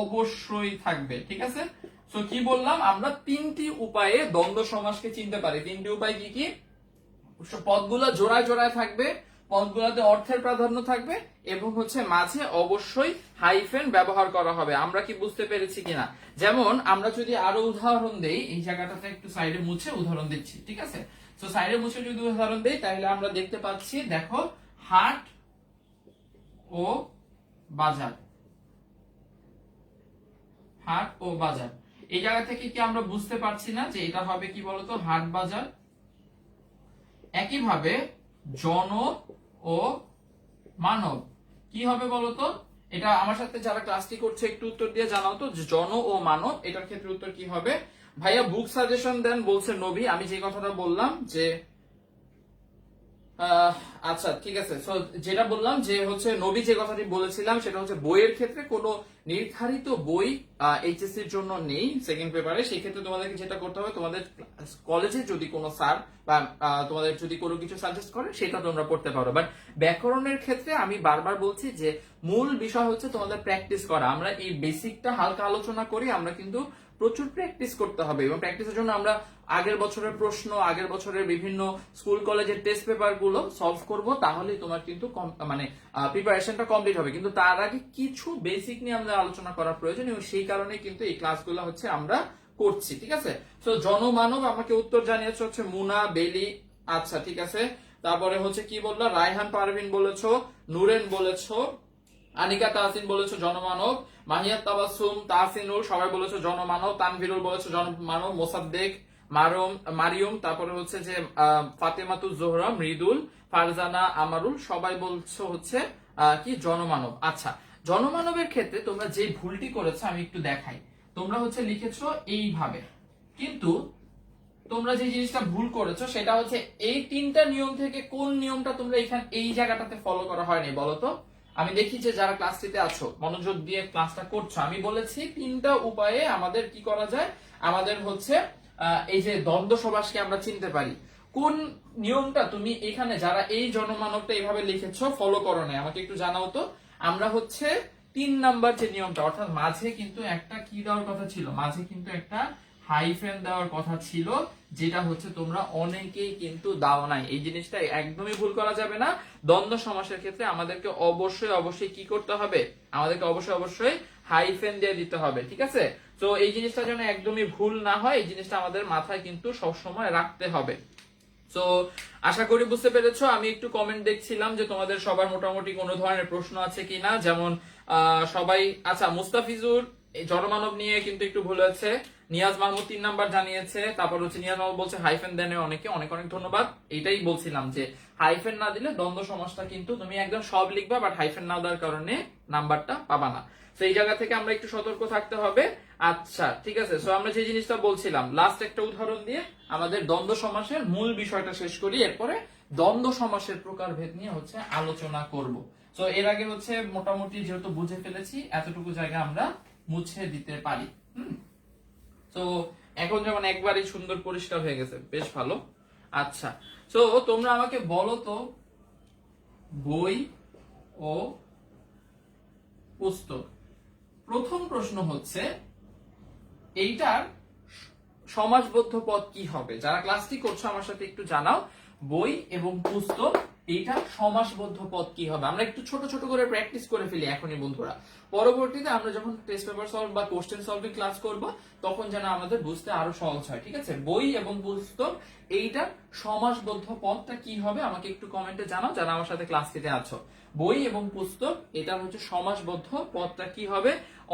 অবশ্যই থাকবে, ঠিক আছে। তো কি বললাম, আমরা তিনটি উপায়ে দ্বন্দ্ব সমাসকে চিনতে পারি। তিনটি উপায় কি কি? পদগুলো জোড়ায় জোড়ায় থাকবে, পদগুলোতে অর্থের প্রাধান্য থাকবে, এবং হচ্ছে মাঝে অবশ্যই হাইফেন ব্যবহার করা হবে। আমরা কি বুঝতে পেরেছি কিনা? যেমন আমরা যদি আরো উদাহরণ দেই, এই জায়গাটাতে একটু সাইডে মুছে উদাহরণ দিচ্ছি, ঠিক আছে। তো সাইডে মুছে যদি উদাহরণ দেই, তাহলে আমরা দেখতে পাচ্ছি, দেখো হাট ও বাজার, হাট ও বাজার। এই জায়গা থেকে কি আমরা বুঝতে পারছি না যে এটা হবে কি বলতো, হাট বাজার। একইভাবে জন ও মানব কি হবে বলতো? এটা আমার সাথে যারা ক্লাসটি করছে একটু উত্তর দিয়ে জানাও তো, যে জন ও মানব এটার ক্ষেত্রে উত্তর কি হবে? ভাইয়া বুক সাজেশন দেন বলছে নবী। আমি যে কথাটা বললাম যে আচ্ছা ঠিক আছে। সো যেটা বললাম যে হচ্ছে নবী যে কথাটি বলেছিলাম সেটা হচ্ছে বইয়ের ক্ষেত্রে কোনো নির্ধারিত বই এইচএসসির জন্য নেই সেকেন্ড পেপারে। সেই ক্ষেত্রে তোমাদেরকে যেটা করতে হবে, তোমাদের কলেজে যদি কোনো স্যার বা তোমাদের যদি কোনো কিছু সাজেস্ট করে সেটা তোমরা পড়তে পারো। বাট ব্যাকরণের ক্ষেত্রে আমি বারবার বলছি যে মূল বিষয় হচ্ছে তোমাদের প্র্যাকটিস করা। আমরা এই বেসিকটা হালকা আলোচনা করি, আমরা কিন্তু প্রচুর প্র্যাকটিস করতে হবে। এবং প্র্যাকটিসের জন্য আমরা আগের বছরের প্রশ্ন, আগের বছরের বিভিন্ন স্কুল কলেজের টেস্ট পেপার গুলো সলভ করব, তাহলেই তোমার কিন্তু মানে প্রিপারেশনটা কমপ্লিট হবে। কিন্তু তার আগে কিছু বেসিক নিয়ে আমাদের আলোচনা করা প্রয়োজন, এবং সেই কারণে কিন্তু এই ক্লাসগুলো হচ্ছে আমরা করছি, ঠিক আছে। তো জনমানব আমাকে উত্তর জানিয়েছে হচ্ছে মুনা বেলি। আচ্ছা ঠিক আছে। তারপরে হচ্ছে কি বললো, রায়হান পারভিন বলেছো, নুরেন বলেছো, আনিকা তাহসিন বলেছো জনমানব, মাহিয়াত তাবাসসুম, তাহসিনুল সবাই বলেছো জনমানব, তানভীরুল বলেছো জনমানব, মোসাদ্দেক, মারিয়ম, তারপরে হচ্ছে যে ফাতেমাতুজ জোহরা, মৃদুল, ফারজানা, আমারুল সবাই বলছো হচ্ছে কি জনমানব। আচ্ছা, জনমানবের ক্ষেত্রে তোমরা যে ভুলটি করেছো আমি একটু দেখাই। তোমরা হচ্ছে লিখেছো এইভাবে, কিন্তু তোমরা যে জিনিসটা ভুল করেছো সেটা হচ্ছে এই তিনটা নিয়ম থেকে কোন নিয়মটা তোমরা এখানে এই জায়গাটাতে ফলো করা হয়নি বলো তো। আমি দেখি যে যারা ক্লাসটিতে আছো মনোযোগ দিয়ে ক্লাসটা করছো, আমি বলেছি তিনটা উপায়ে আমাদের কি করা যায়, আমাদের হচ্ছে এই যে দ্বন্দ্ব সমাসকে আমরা চিনতে পারি। কোন নিয়মটা তুমি এখানে যারা এই জনমানবটা এইভাবে লিখেছো ফলো করো নাই, আমাকে একটু জানাও তো। আমরা হচ্ছে 3 নাম্বার যে নিয়মটা, অর্থাৎ মাঝে কিন্তু একটা কি দেওয়ার কথা ছিল, মাঝে কিন্তু একটা হাইফেন দেওয়ার কথা ছিল, যেটা হচ্ছে তোমরা অনেকেই কিন্তু দাও নাই। এই জিনিসটা একদমই ভুল করা যাবে না। দ্বন্দ্ব সমাসের ক্ষেত্রে আমাদেরকে অবশ্যই অবশ্যই কি করতে হবে, আমাদেরকে অবশ্যই অবশ্যই হাইফেন দিয়ে দিতে হবে, ঠিক আছে। তো এই জিনিসটা যেন একদমই ভুল না হয়, এই জিনিসটা আমাদের মাথায় কিন্তু সবসময় রাখতে হবে। তো আশা করি বুঝতে পেরেছো। আমি একটু কমেন্ট দেখছিলাম যে তোমাদের সবার মোটামুটি কোনো ধরনের প্রশ্ন আছে কিনা, যেমন সবাই আচ্ছা মুস্তাফিজুর জনমানব নিয়ে কিন্তু একটু ভুল হয়েছে, নিয়াজ মাহমুদ 3 নাম্বার জানিয়েছে, তারপর হচ্ছে নিয়াজ মাহমুদ বলছে হাইফেন দেন অনেকে, অনেক অনেক ধন্যবাদ। এটাই বলছিলাম যে হাইফেন না দিলে দ্বন্দ্ব সমাসটা কিন্তু তুমি একদম সব লিখবা, বাট হাইফেন না দেওয়ার কারণে নাম্বারটা পাবা না। তো এই জায়গা থেকে আমরা একটু সতর্ক থাকতে হবে। আচ্ছা ঠিক আছে। সো আমরা যে জিনিসটা বলছিলাম, লাস্ট একটা উদাহরণ দিয়ে আমাদের দ্বন্দ্ব সমাসের মূল বিষয়টা শেষ করি, এরপরে দ্বন্দ্ব সমাসের প্রকারভেদ নিয়ে হচ্ছে আলোচনা করব। তো এর আগে হচ্ছে মোটামুটি যেহেতু বুঝে ফেলেছি, এতটুকু জায়গা আমরা মুছে দিতে পারি। তো এখন যেমন একবারই সুন্দর পরিষ্কার হয়ে গেছে, বেশ ভালো। আচ্ছা, তো তোমরা আমাকে বলো তো, বই ও পুস্তক প্রথম প্রশ্ন হচ্ছে এইটার সমাসবদ্ধ পদ কি হবে? যারা ক্লাসটি করছো আমার সাথে একটু জানাও, বই এবং পুস্তক এইটা সমাসবদ্ধ পদ কি হবে? আমরা একটু ছোট ছোট করে প্র্যাকটিস করে ফেলি এখনই বন্ধুরা, পরবর্তীতে আমরা যখন টেস্ট পেপার সলভ বা কোশ্চেন সলভিং ক্লাস করব তখন যেন আমাদের বুঝতে আরো সহজ হয়। ঠিক আছে, বই এবং পুস্তক এইটা সমাসবদ্ধ পদটা কি হবে আমাকে একটু কমেন্টে জানাও যারা আমার সাথে ক্লাসটিতে আছো। বই এবং পুস্তক এটা হচ্ছে সমাসবদ্ধ পদটা কি হবে?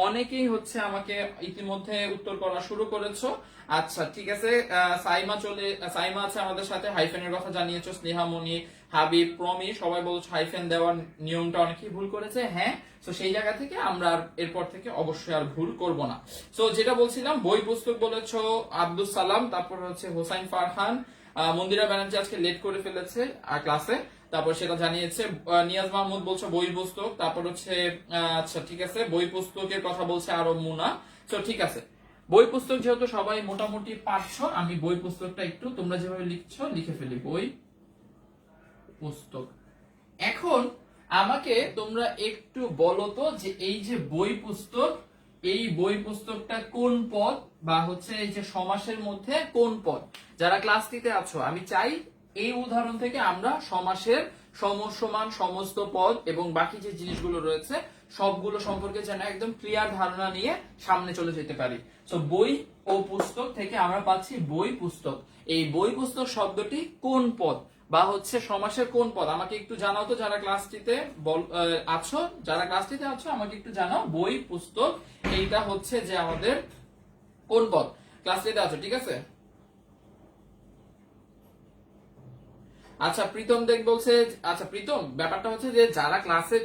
অনেকেই হচ্ছে আমাকে ইতিমধ্যে উত্তর করা শুরু করেছো। আচ্ছা ঠিক আছে, সাইমা আছে আমাদের সাথে, হাইফেনের কথা জানিয়েছো, স্নেহা, মনি, হাবিব, প্রমি সবাই বলছো হাইফেন দেওয়ার নিয়মটা অনেকেই ভুল করেছে। হ্যাঁ, তো সেই জায়গা থেকে আমরা আর এরপর থেকে অবশ্যই আর ভুল করব না। তো যেটা বলছিলাম, বই পুস্তক বলেছো আব্দুল সালাম, তারপর হচ্ছে হোসাইন ফারহান, মন্দিরা ব্যানার্জি আজকে লেট করে ফেলেছে ক্লাসে, তারপর সেটা জানিয়েছে। নিয়াজ মাহমুদ বলছো বই পুস্তক, তারপর হচ্ছে আচ্ছা ঠিক আছে, বই পুস্তকের কথা বলছে আরো মুনা। তো ঠিক আছে, বই পুস্তক যেহেতু সবাই মোটামুটি পারছো, আমি বই পুস্তকটা একটু তোমরা যেভাবে লিখছো লিখে ফেলি, বই পুস্তক। এখন আমাকে তোমরা একটু বলো তো যে এই যে বই পুস্তক, এই বই পুস্তকটা কোন পদ, বা হচ্ছে এই যে সমাসের মধ্যে কোন পদ? যারা ক্লাসটিতে আছো আমি চাই এই উদাহরণ থেকে আমরা সমাসের সমসমান সমস্ত পদ এবং বাকি যে জিনিসগুলো রয়েছে সবগুলো সম্পর্কে যেন একদম ক্লিয়ার ধারণা নিয়ে সামনে চলে যেতে পারি। তো বই ও পুস্তক থেকে আমরা পাচ্ছি বই পুস্তক। এই বই পুস্তক শব্দটি কোন পদ বা হচ্ছে সমাসের কোন পদ আমাকে একটু জানাও তো যারা ক্লাসটিতে আছো, যারা ক্লাসটিতে আছো আমাকে একটু জানাও বই পুস্তক এইটা হচ্ছে যে আমাদের কোন পদ? ক্লাসটিতে আছো ঠিক আছে? আচ্ছা প্রীতম দেখ বলছে, আচ্ছা প্রীতম ব্যাপারটা হচ্ছে যে যারা ক্লাসে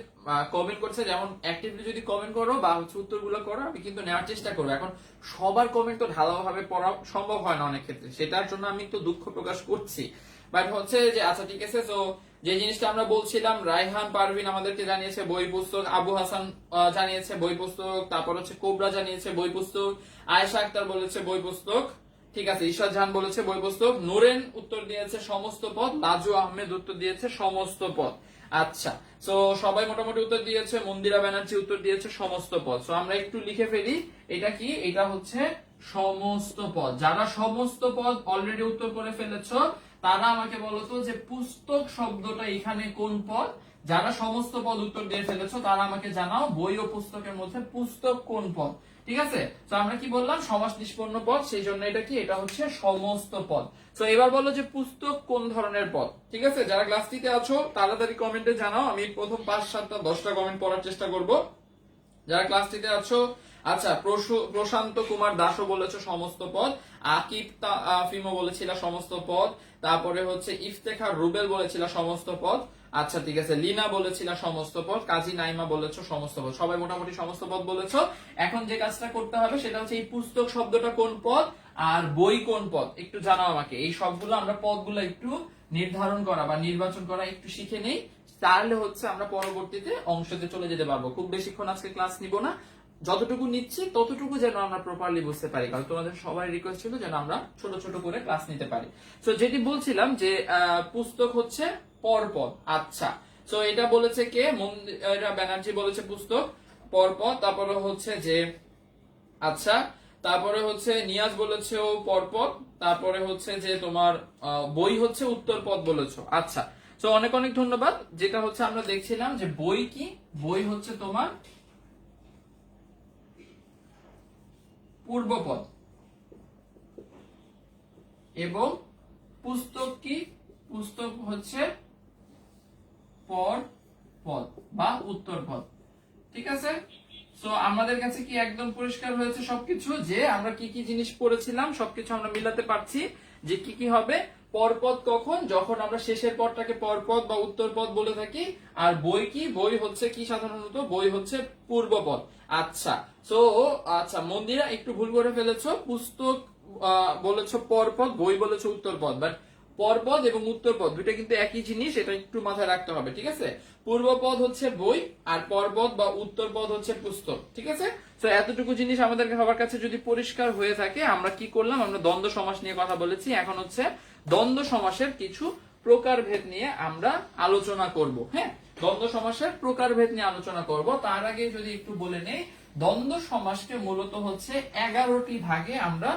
কমেন্ট করছে, যেমন অ্যাক্টিভলি যদি কমেন্ট করো বা হচ্ছে উত্তরগুলো করো আমি কিন্তু নেওয়ার চেষ্টা করবো। এখন সবার কমেন্ট তো ঢালাওভাবে পড়া সম্ভব হয় না অনেক ক্ষেত্রে, সেটার জন্য আমি একটু দুঃখ প্রকাশ করছি। বাট হচ্ছে যে আচ্ছা ঠিক আছে, তো যে জিনিসটা আমরা বলছিলাম, রায়হান পারভিন আমাদেরকে জানিয়েছে বই পুস্তক, আবু হাসান জানিয়েছে বই পুস্তক, তারপর হচ্ছে কোবরা জানিয়েছে বই পুস্তক, আয়েশা আক্তার বলেছে বই পুস্তক, ঠিক আছে, ঈশাদ জাহান বলেছে বই পুস্তক, নুরেন উত্তর দিয়েছে সমস্ত পদ, লাজু আহমেদ উত্তর দিয়েছে সমস্ত পদ। আচ্ছা, তো সবাই মোটামুটি উত্তর দিয়েছে, মন্দিরা ব্যানার্জি উত্তর দিয়েছে সমস্ত পদ। তো আমরা একটু লিখে ফেলি, এটা কি? এটা হচ্ছে সমস্ত পদ। যারা সমস্ত পদ অলরেডি উত্তর করে ফেলেছো তারা আমাকে বলতো যে পুস্তক শব্দটা এখানে কোন পদ? যারা সমস্ত পদ উত্তর দিয়ে ফেলেছো তারা আমাকে জানাও বই ও পুস্তকের মধ্যে পুস্তক কোন পদ? ঠিক আছে, তো আমরা কি বললাম? সমাস নিষ্পন্ন পদ, সেই জন্য এটা কি? এটা হচ্ছে সমস্ত পদ। তো এবার বলো যে পুস্তক কোন ধরনের পদ? ঠিক আছে, যারা ক্লাসটিতে আছো তাড়াতাড়ি কমেন্টে জানাও, আমি প্রথম 5, 7টা 10টা কমেন্ট পড়ার চেষ্টা করব যারা ক্লাসটিতে আছো। আচ্ছা, প্রশান্ত কুমার দাসও বলেছে সমস্ত পদ, আকিব ফিমো বলেছিল সমস্ত পদ, তারপরে হচ্ছে ইফতেখার রুবেল বলেছিল সমস্ত পদ। আচ্ছা ঠিক আছে, লিনা বলেছিল সমস্ত পদ, কাজী নাইমা বলেছো সমস্ত পদ। সবাই মোটামুটি সমস্ত পদ বলেছো। এখন যে কাজটা করতে হবে সেটা হচ্ছে এই পুস্তক শব্দটা কোন পদ আর বই কোন পদ একটু জানাও আমাকে। এই সবগুলো আমরা পদগুলো একটু নির্ধারণ করা বা নির্বাচন করা একটু শিখে নেই, তাহলে হচ্ছে আমরা পরবর্তীতে অংশতে চলে যেতে পারবো। খুব বেশিক্ষণ আজকে ক্লাস নিব না, যতটুকু নিচ্ছি ততটুকু যেন আমরা প্রপারলি বুঝতে পারি, কারণ তোমাদের সবাই রিকোয়েস্ট ছিল যেন আমরা ছোট ছোট করে ক্লাস নিতে পারি। তো যেটি বলছিলাম যে পুস্তক হচ্ছে পরপদ। আচ্ছা, তো এটা বলেছে কে? মন্দিরা ব্যানার্জি বলেছে পুস্তক পরপদ। তারপরে হচ্ছে যে আচ্ছা, তারপরে হচ্ছে নিয়াজ বলেছে ও পরপদ। তারপরে হচ্ছে যে তোমার বই হচ্ছে উত্তর পদ বলেছো। আচ্ছা, তো অনেক অনেক ধন্যবাদ। যেটা হচ্ছে আমরা দেখছিলাম যে বই কি? বই হচ্ছে তোমার পূর্বপদ এবং পুস্তক কি? পুস্তক হচ্ছে পর পদ বা উত্তর পদ। ঠিক আছে, তো আমাদের কাছে কি একদম পরিষ্কার হয়েছে সবকিছু যে আমরা কি কি জিনিস পড়েছিলাম সবকিছু আমরা মিলাতে পারছি যে কি কি হবে? পরপদ কখন? যখন আমরা শেষের পদটাকে পরপদ বা উত্তর পদ বলে থাকি। আর বই কি? বই হচ্ছে কি সাধারণত? বই হচ্ছে পূর্বপদ। আচ্ছা, তো আচ্ছা মন্দিরা একটু ভুল করে ফেলেছো, পুস্তক বলেছো পরপদ, বই বলেছো উত্তর পদ, বাট পরপদ এবং উত্তর পদ দুইটা কিন্তু একই জিনিস, এটা একটু মাথায় রাখতে হবে। ঠিক আছে, পূর্বপদ হচ্ছে বই আর পরপদ বা উত্তর পদ হচ্ছে পুস্তক। ঠিক আছে, তো এতটুকু জিনিস আমাদের সবার কাছে যদি পরিষ্কার হয়ে থাকে, আমরা কি করলাম? আমরা দ্বন্দ্ব সমাস নিয়ে কথা বলেছি, এখন হচ্ছে দ্বন্দ্ব সমাসের কিছু প্রকারভেদ নিয়ে আমরা আলোচনা করব। হ্যাঁ, দ্বন্দ্ব সমাসের প্রকারভেদ নিয়ে আলোচনা করব। তার আগে যদি একটু বলে নেই, দ্বন্দ্ব সমাসকে মূলত হচ্ছে 11টি ভাগে আমরা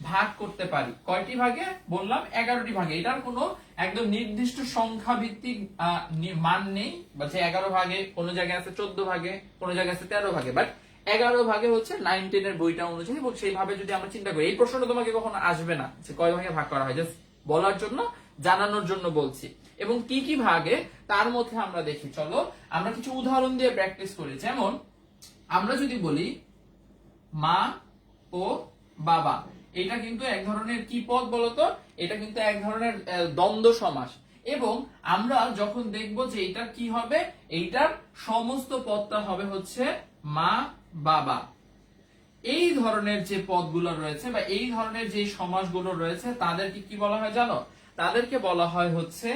ভাগ করতে পারি। কয়টি ভাগে বললাম? 11টি ভাগে। এটার কোনো একদম নির্দিষ্ট সংখ্যা ভিত্তিক মান নেই, বা যে 11 ভাগে, কোন জায়গায় আছে 14 ভাগে, কোন জায়গায় আছে 13 ভাগে, বাট 11 ভাগে হচ্ছে 9, 10 এর বইটা অনুযায়ী। এবং সেইভাবে যদি আমরা চিন্তা করি, এই প্রশ্নটা তোমাকে কখনো আসবে না যে কয় ভাগে ভাগ করা হয়, জাস্ট বলার জন্য, জানানোর জন্য বলছি। এবং কি কি ভাগে তার মধ্যে আমরা দেখি, চলো আমরা কিছু উদাহরণ দিয়ে প্র্যাকটিস করি। যেমন আমরা যদি বলি মা ও বাবা, এটা কিন্তু এক ধরনের কি পদ বলতো? এটা কিন্তু এক ধরনের দ্বন্দ্ব সমাস। এবং আমরা যখন দেখব যে এটা কি হবে, এইটার সমস্ত পদটা হবে হচ্ছে মা বাবা। এই ধরনের যে পদগুলো রয়েছে বা এই ধরনের যে সমাসগুলো রয়েছে তাদেরকে কি বলা হয় জানো? তাদেরকে বলা হয় হচ্ছে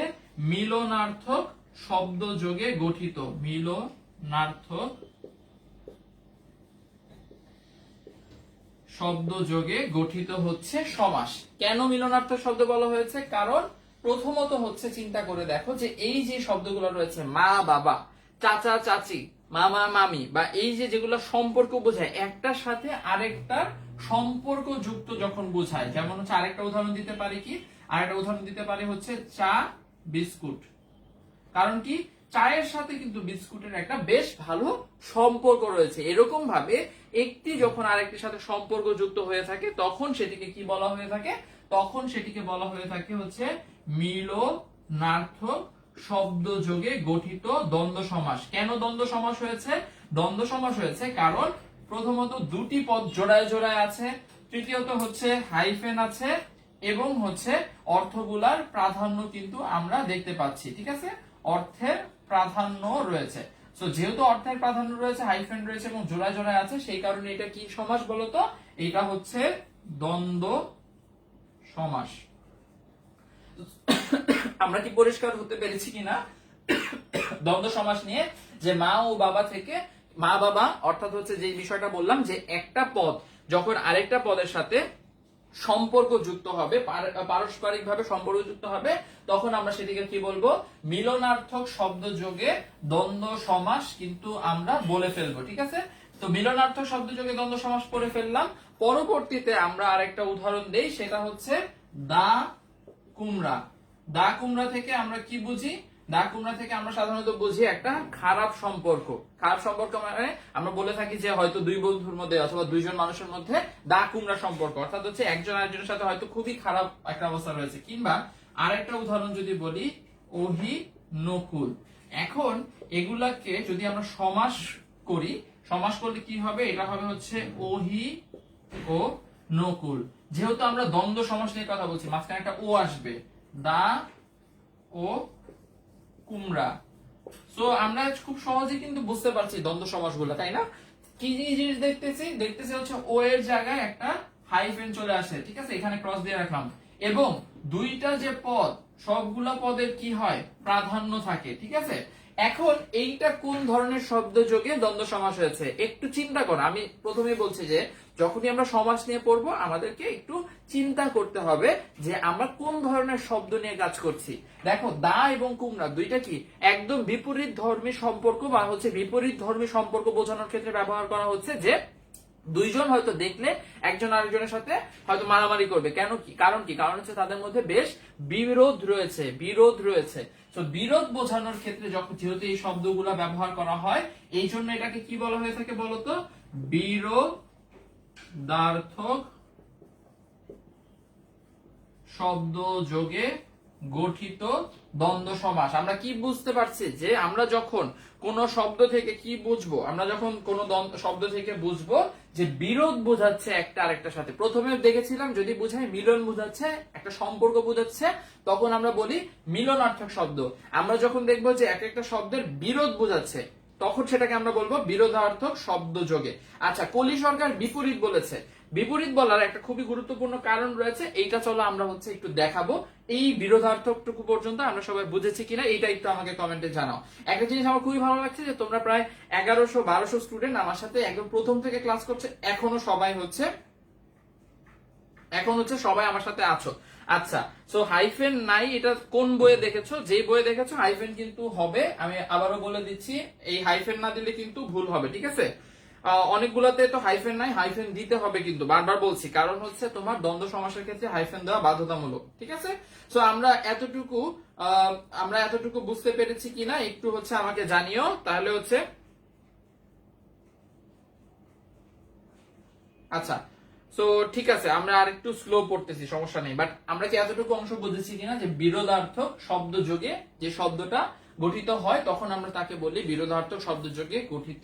মিলনার্থক শব্দযোগে গঠিত। মিলনার্থক শব্দযোগে গঠিত হচ্ছে সমাস। কেন মিলনার্থক শব্দ বলা হয়েছে? কারণ প্রথমত হচ্ছে চিন্তা করে দেখো যে এই যে শব্দগুলো রয়েছে মা বাবা, চাচা চাচি, মামা মামি, বা এই যে যেগুলো সম্পর্ক বোঝায়, একটার সাথে আরেকটার সম্পর্ক যুক্ত যখন বোঝায়, যেমন হচ্ছে আরেকটা উদাহরণ দিতে পারি কি? আরেকটা উদাহরণ দিতে পারি হচ্ছে চা বিস্কুট। কারণ কি? চায়ের সাথে কিন্তু বিস্কুটের একটা বেশ ভালো সম্পর্ক রয়েছে। এরকম ভাবে একটি যখন আরেকটির সাথে সম্পর্ক যুক্ত হয়ে থাকে তখন সেটিকে কি বলা হয়ে থাকে? তখন সেটিকে বলা হয়ে থাকে হচ্ছে মিলনার্থক শব্দযোগে গঠিত দ্বন্দ্ব সমাস। কেন দ্বন্দ্ব সমাস হয়েছে? দ্বন্দ্ব সমাস হয়েছে কারণ প্রথমত দুটি পদ জোড়ায় জোড়ায় আছে, তৃতীয়ত হচ্ছে হাইফেন আছে, এবং হচ্ছে অর্থগুলার প্রাধান্য কিন্তু আমরা দেখতে পাচ্ছি। ঠিক আছে, অর্থের প্রাধান্য রয়েছে। সো যেহেতু অর্থের প্রাধান্য রয়েছে, হাইফেন রয়েছে এবং জোড়ায় জোড়ায় আছে, সেই কারণে এটা কি সমাস বলতো? এটা হচ্ছে দ্বন্দ্ব সমাস। আমরা কি পরিষ্কার হতে পেরেছি কিনা দ্বন্দ্ব সমাস নিয়ে? যে মা ও বাবা থেকে, মা বাবা অর্থাৎ হচ্ছে যে বিষয়টা বললাম যে একটা পদ যখন আরেকটা পদের সাথে সম্পর্ক যুক্ত হবে, পারস্পরিক ভাবে সম্পর্ক যুক্ত হবে, তখন আমরা সেটিকে কি বলবো? মিলনার্থক শব্দযোগে দ্বন্দ্ব সমাস কিন্তু আমরা বলে ফেলবো। ঠিক আছে, তো মিলনার্থক শব্দযোগে দ্বন্দ্ব সমাস পড়ে ফেললাম। পরবর্তীতে আমরা আরেকটা উদাহরণ দেই, সেটা হচ্ছে দা কুমড়া। দা কুমড়া থেকে আমরা কি বুঝি? দা কুমড়া থেকে আমরা সাধারণত বুঝি একটা খারাপ সম্পর্ক। খারাপ সম্পর্ক মানে আমরা বলে থাকি যে হয়তো দুই বন্ধুর মধ্যে অথবা দুইজন মানুষের মধ্যে দা কুমড়া সম্পর্ক, অর্থাৎ হচ্ছে একজন আরেকজনের সাথে হয়তো খুবই খারাপ একটা অবস্থা রয়েছে। কিংবা আরেকটা উদাহরণ যদি বলি, ওহি নকুল। এখন এগুলাকে যদি আমরা সমাস করি, সমাস করলে কি হবে? এটা হবে হচ্ছে ওহি ও নকুল। যেহেতু আমরা দ্বন্দ্ব সমাস নিয়ে কথা বলছি, মাঝখানে একটা ও আসবে, দা ও কুমড়া। সো আমরা খুব সহজে কিন্তু বুঝতে পারছি দ্বন্দ্ব সমাসগুলো, তাই না? কি জিনিস দেখতেছি হচ্ছে ও এর জায়গায় একটা হাইফেন চলে আসে। ঠিক আছে, এখানে ক্রস দিয়ে রাখলাম, এবং দুইটা যে পদ, সবগুলা পদের কি হয়? প্রাধান্য থাকে। ঠিক আছে, এখন এইটা কোন ধরনের শব্দযোগে দ্বন্দ্ব সমাস হয়েছে একটু চিন্তা করো। আমি প্রথমেই বলছি যে যখনই আমরা সমাস নিয়ে পড়বো আমাদেরকে একটু চিন্তা করতে হবে যে আমরা কোন ধরনের শব্দ নিয়ে কাজ করছি। দেখো, দা এবং কুমড়া দুইটা কি একদম বিপরীত ধর্মী সম্পর্ক, বা হচ্ছে বিপরীত ধর্মী সম্পর্ক বোঝানোর ক্ষেত্রে ব্যবহার করা হচ্ছে। যে দুইজন হয়তো দেখলে একজন আরেকজনের সাথে হয়তো মারামারি করবে। কেন কি? কারণ কি? কারণ হচ্ছে তাদের মধ্যে বেশ বিরোধ রয়েছে। তো বিরোধ বোঝানোর ক্ষেত্রে যখন যেহেতু এই শব্দগুলো ব্যবহার করা হয়, এই জন্য এটাকে কি বলা হয়ে থাকে বলতো? বিরোধার্থক শব্দযোগে গঠিত দ্বন্দ্ব সমাস। আমরা কি বুঝতে পারছি? যে আমরা যখন কোন শব্দ থেকে কি বুঝবো? আমরা যখন কোন শব্দ থেকে বুঝবো যে বিরোধ বোঝাচ্ছে একটা আরেকটার সাথে। প্রথমে দেখেছিলাম যদি বুঝায় মিলন বোঝাচ্ছে, একটা সম্পর্ক বোঝাচ্ছে, তখন আমরা বলি মিলনার্থক শব্দ। আমরা যখন দেখবো যে এক একটা শব্দের বিরোধ বোঝাচ্ছে, তখন সেটাকে আমরা বলবো বিরোধার্থক শব্দযোগে। আচ্ছা, কলি সরকার বিপরীত বলেছে। বিপরীত বলার একটা খুবই গুরুত্বপূর্ণ কারণ রয়েছে, এইটা চলো আমরা হচ্ছে একটু দেখাবো। এই বিরোধার্থকটুকু পর্যন্ত আমরা সবাই বুঝেছি কিনা এইটা একটু আমাকে কমেন্টে জানাও। একটা জিনিস আমার খুবই ভালো লাগছে যে তোমরা প্রায় 1100-1200 স্টুডেন্ট আমার সাথে একদম প্রথম থেকে ক্লাস করছে, এখনো সবাই আমার সাথে আছো। আচ্ছা, সো হাইফেন নাই, এটা কোন বইয়ে দেখেছো? যে বইয়ে দেখেছো হাইফেন কিন্তু হবে। আমি আবারও বলে দিচ্ছি, এই হাইফেন না দিলে কিন্তু ভুল হবে। ঠিক আছে, অনেকগুলোতে তো হাইফেন নাই, হাইফেন দিতে হবে কিন্তু, বারবার বলছি, কারণ হচ্ছে তোমার দ্বন্দ্ব সমাসের ক্ষেত্রে হাইফেন দেওয়া বাধ্যতামূলক, ঠিক আছে? সো আমরা এতটুকু বুঝতে পেরেছি কিনা একটু হচ্ছে আমাকে জানিও, তাহলে হচ্ছে আচ্ছা। সো ঠিক আছে, আমরা আর একটু স্লো পড়তেছি, সমস্যা নেই, বাট আমরা কি এতটুকু অংশ বুঝেছি কিনা যে বিরোধার্থক শব্দযোগে যে শব্দটা গঠিত হয় তখন আমরা তাকে বলি বিরোধার্থক শব্দযোগে গঠিত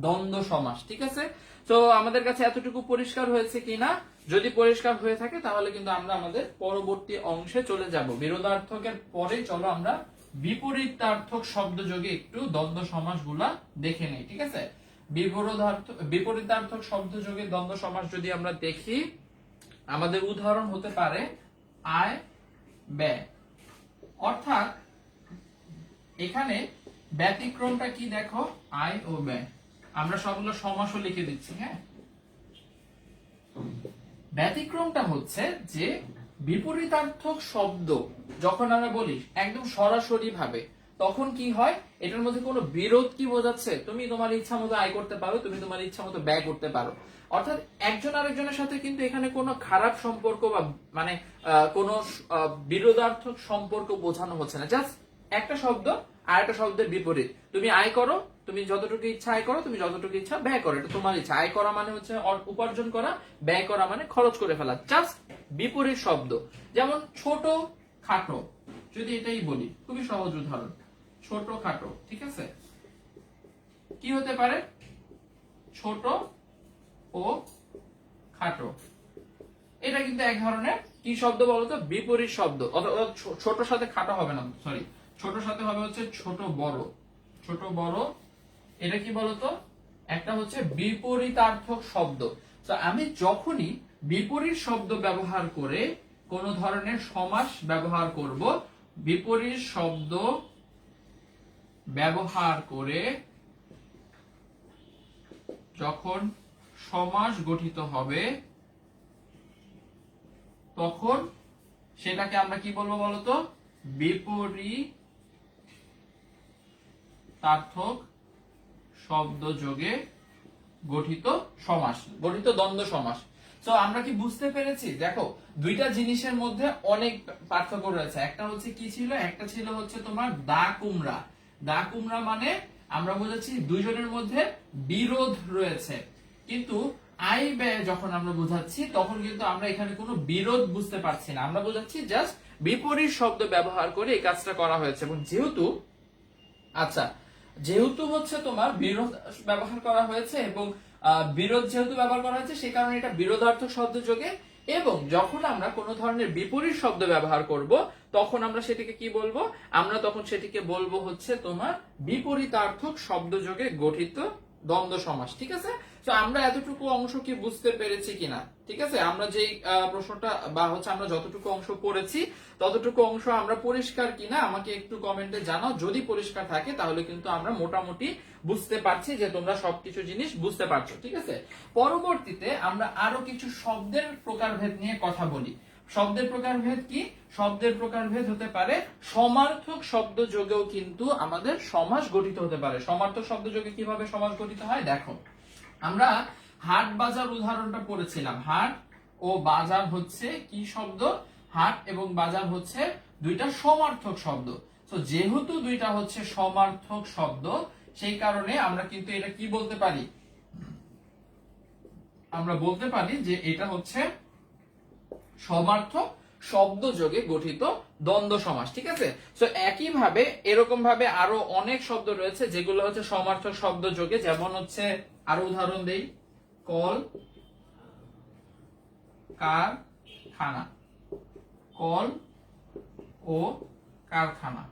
দ্বন্দ্ব সমাস, ঠিক আছে? তো আমাদের কাছে এতটুকু পরিষ্কার হয়েছে কিনা? যদি পরিষ্কার হয়ে থাকে তাহলে কিন্তু আমরা আমাদের পরবর্তী অংশে চলে যাব। বিরোধার্থকের পরে চলো আমরা বিপরীতার্থক শব্দযোগে একটু দ্বন্দ্ব সমাস গুলা দেখে নেই, ঠিক আছে? বিপরীতার্থক শব্দযোগে দ্বন্দ্ব সমাস যদি আমরা দেখি, আমাদের উদাহরণ হতে পারে আয় ব্যয়। অর্থাৎ এখানে ব্যতিক্রমটা কি দেখো, আয় ও ব্যয়। আমরা সবগুলো সমাসও লিখে দিচ্ছি, হ্যাঁ। ব্যতিক্রমটা হচ্ছে যে বিপরীতার্থক শব্দ যখন আমরা বলি একদম সরাসরি ভাবে, তখন কি হয়, এটার মধ্যে কোনো বিরোধ কি বোঝাচ্ছে, তুমি তোমার ইচ্ছা মতো আয় করতে পারো, তুমি তোমার ইচ্ছা মতো ব্যয় করতে পারো। অর্থাৎ একজন আরেকজনের সাথে কিন্তু এখানে কোনো খারাপ সম্পর্ক বা মানে কোনো বিরোধার্থক সম্পর্ক বোঝানো হচ্ছে না, জাস্ট একটা শব্দ আর একটা শব্দের বিপরীত। তুমি আয় করো, তুমি যতটুকু ইচ্ছা আয় করো, তুমি যতটুকু ইচ্ছা ব্যয় করো, এটা তোমার ইচ্ছা। আয় করা মানে হচ্ছে উপার্জন করা, ব্যয় করা মানে খরচ করে ফেলা, জাস্ট বিপরীত শব্দ। যেমন ছোট খাটো, যদি এটাই বলি, খুবই সহজ উদাহরণ, ছোট খাটো, ঠিক আছে? কি হতে পারে, ছোট ও খাটো, এটা কিন্তু এক ধরনের কি শব্দ বলতো, বিপরীত শব্দ। ছোট সাথে খাটো হবে না, সরি, ছোট সাথে হবে হচ্ছে ছোট বড়। ছোট বড় এটা কি বলতো, একটা হচ্ছে বিপরীতার্থক শব্দ। তো আমি যখনই বিপরীত শব্দ ব্যবহার করে কোন ধরনের সমাস ব্যবহার করব, বিপরীত শব্দ ব্যবহার করে যখন সমাস গঠিত হবে তখন সেটাকে আমরা কি বলবো বলতো, বিপরীতার্থক শব্দযোগে গঠিত সমাস, গঠিত দ্বন্দ্ব সমাস। তো আমরা কি বুঝতে পেরেছি? দেখো দুইটা জিনিসের মধ্যে অনেক পার্থক্য রয়েছে। একটা হচ্ছে কি ছিল, একটা ছিল হচ্ছে তোমার দা কুমড়া। দা কুমড়া মানে আমরা বুঝাচ্ছি দুইজনের মধ্যে বিরোধ রয়েছে, কিন্তু আয় ব্যয় যখন আমরা বুঝাচ্ছি তখন কিন্তু আমরা এখানে কোনো বিরোধ বুঝতে পারছি না, আমরা বুঝাচ্ছি জাস্ট বিপরীত শব্দ ব্যবহার করে এই কাজটা করা হয়েছে। এবং যেহেতু হচ্ছে তোমার বিরোধ ব্যবহার করা হয়েছে এবং বিরোধ যেহেতু ব্যবহার করা হয়েছে সে কারণে এটা বিরোধার্থক শব্দযোগে। এবং যখন আমরা কোন ধরনের বিপরীত শব্দ ব্যবহার করব তখন আমরা সেটিকে কি বলবো, আমরা তখন সেটিকে বলবো হচ্ছে তোমার বিপরীতার্থক শব্দযোগে গঠিত দ্বন্দ্ব সমাস, ঠিক আছে? তো আমরা এতটুকু অংশ কি বুঝতে পেরেছি কিনা? ঠিক আছে, আমরা যে প্রশ্নটা বা হচ্ছে আমরা যতটুকু অংশ পড়েছি ততটুকু অংশ আমরা পরিষ্কার কিনা আমাকে একটু কমেন্টে জানাও। যদি পরিষ্কার থাকে তাহলে কিন্তু আমরা মোটামুটি বুঝতে পারছি যে তোমরা সবকিছু জিনিস বুঝতে পারছো, ঠিক আছে? পরবর্তীতে আমরা আরো কিছু শব্দের প্রকারভেদ নিয়ে কথা বলি। শব্দের প্রকারভেদ কি? শব্দের প্রকারভেদ হতে পারে সমার্থক শব্দযোগেও কিন্তু আমাদের সমাস গঠিত হতে পারে। সমার্থক শব্দযোগে কিভাবে সমাস গঠিত হয় দেখো, আমরা হাট বাজার উদাহরণটা পড়েছিলাম। হাট ও বাজার হচ্ছে কি শব্দ? হাট এবং বাজার হচ্ছে দুইটা সমার্থক শব্দ। তো যেহেতু দুইটা হচ্ছে সমার্থক শব্দ সেই কারণে আমরা কিন্তু এটা কি বলতে পারি, আমরা বলতে পারি যে এটা হচ্ছে সমার্থক শব্দযোগে গঠিত দ্বন্দ্ব সমাস, ঠিক আছে? তো একইভাবে এরকম ভাবে আরো অনেক শব্দ রয়েছে যেগুলো হচ্ছে সমার্থক শব্দযোগে। যেমন হচ্ছে আরো উদাহরণ দেই, কল কারখানা, কল ও কারখানা।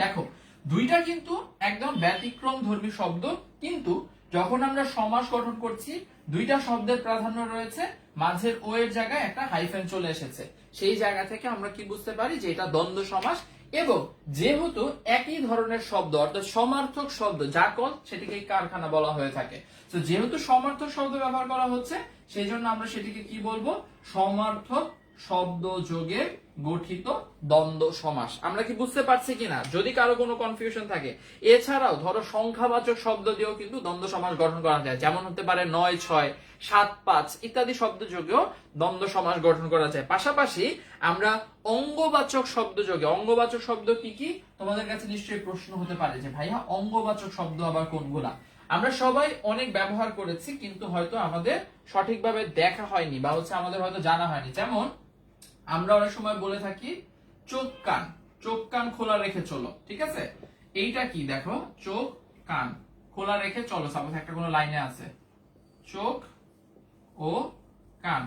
দেখো দুইটা কিন্তু একদম ব্যতিক্রম ধর্মী শব্দ, কিন্তু যখন আমরা সমাস গঠন করছি দুইটা শব্দের প্রাধান্য রয়েছে, মাঝের ও এর জায়গায় একটা হাইফেন চলে এসেছে, সেই জায়গা থেকে আমরা কি বুঝতে পারি যে এটা দ্বন্দ্ব সমাস। এবং যেহেতু একই ধরনের শব্দ অর্থাৎ সমার্থক শব্দ, যা কল সেটিকে কারখানা বলা হয়ে থাকে, তো যেহেতু সমার্থক শব্দ ব্যবহার করা হচ্ছে সেই জন্য আমরা সেটিকে কি বলবো, সমার্থক শব্দযোগে গঠিত দ্বন্দ্ব সমাস। আমরা কি বুঝতে পারছি কিনা? যদি কারো কোনো কনফিউশন থাকে, এছাড়াও ধরো সংখ্যাবাচক শব্দ দিয়েও কিন্তু দ্বন্দ্ব সমাস গঠন করা যায়, যেমন হতে পারে 9, 6, 7, 5 ইত্যাদি শব্দ যোগেও দ্বন্দ্ব সমাস গঠন করা যায়। পাশাপাশি আমরা অঙ্গবাচক শব্দ যোগে, অঙ্গবাচক শব্দ কি কি তোমাদের কাছে নিশ্চয়ই প্রশ্ন হতে পারে যে ভাইয়া অঙ্গবাচক শব্দ আবার কোনগুলা? আমরা সবাই অনেক ব্যবহার করেছি, কিন্তু হয়তো আমাদের সঠিকভাবে দেখা হয়নি বা হচ্ছে আমাদের হয়তো জানা হয়নি। যেমন আমরা অনেক সময় বলে থাকি চোখ কান, চোখ কান খোলা রেখে চলো, ঠিক আছে? এইটা কি দেখো, চোখ কান খোলা রেখে চলো, সাপোজ একটা কোনো লাইনে আছে চোখ ও কান।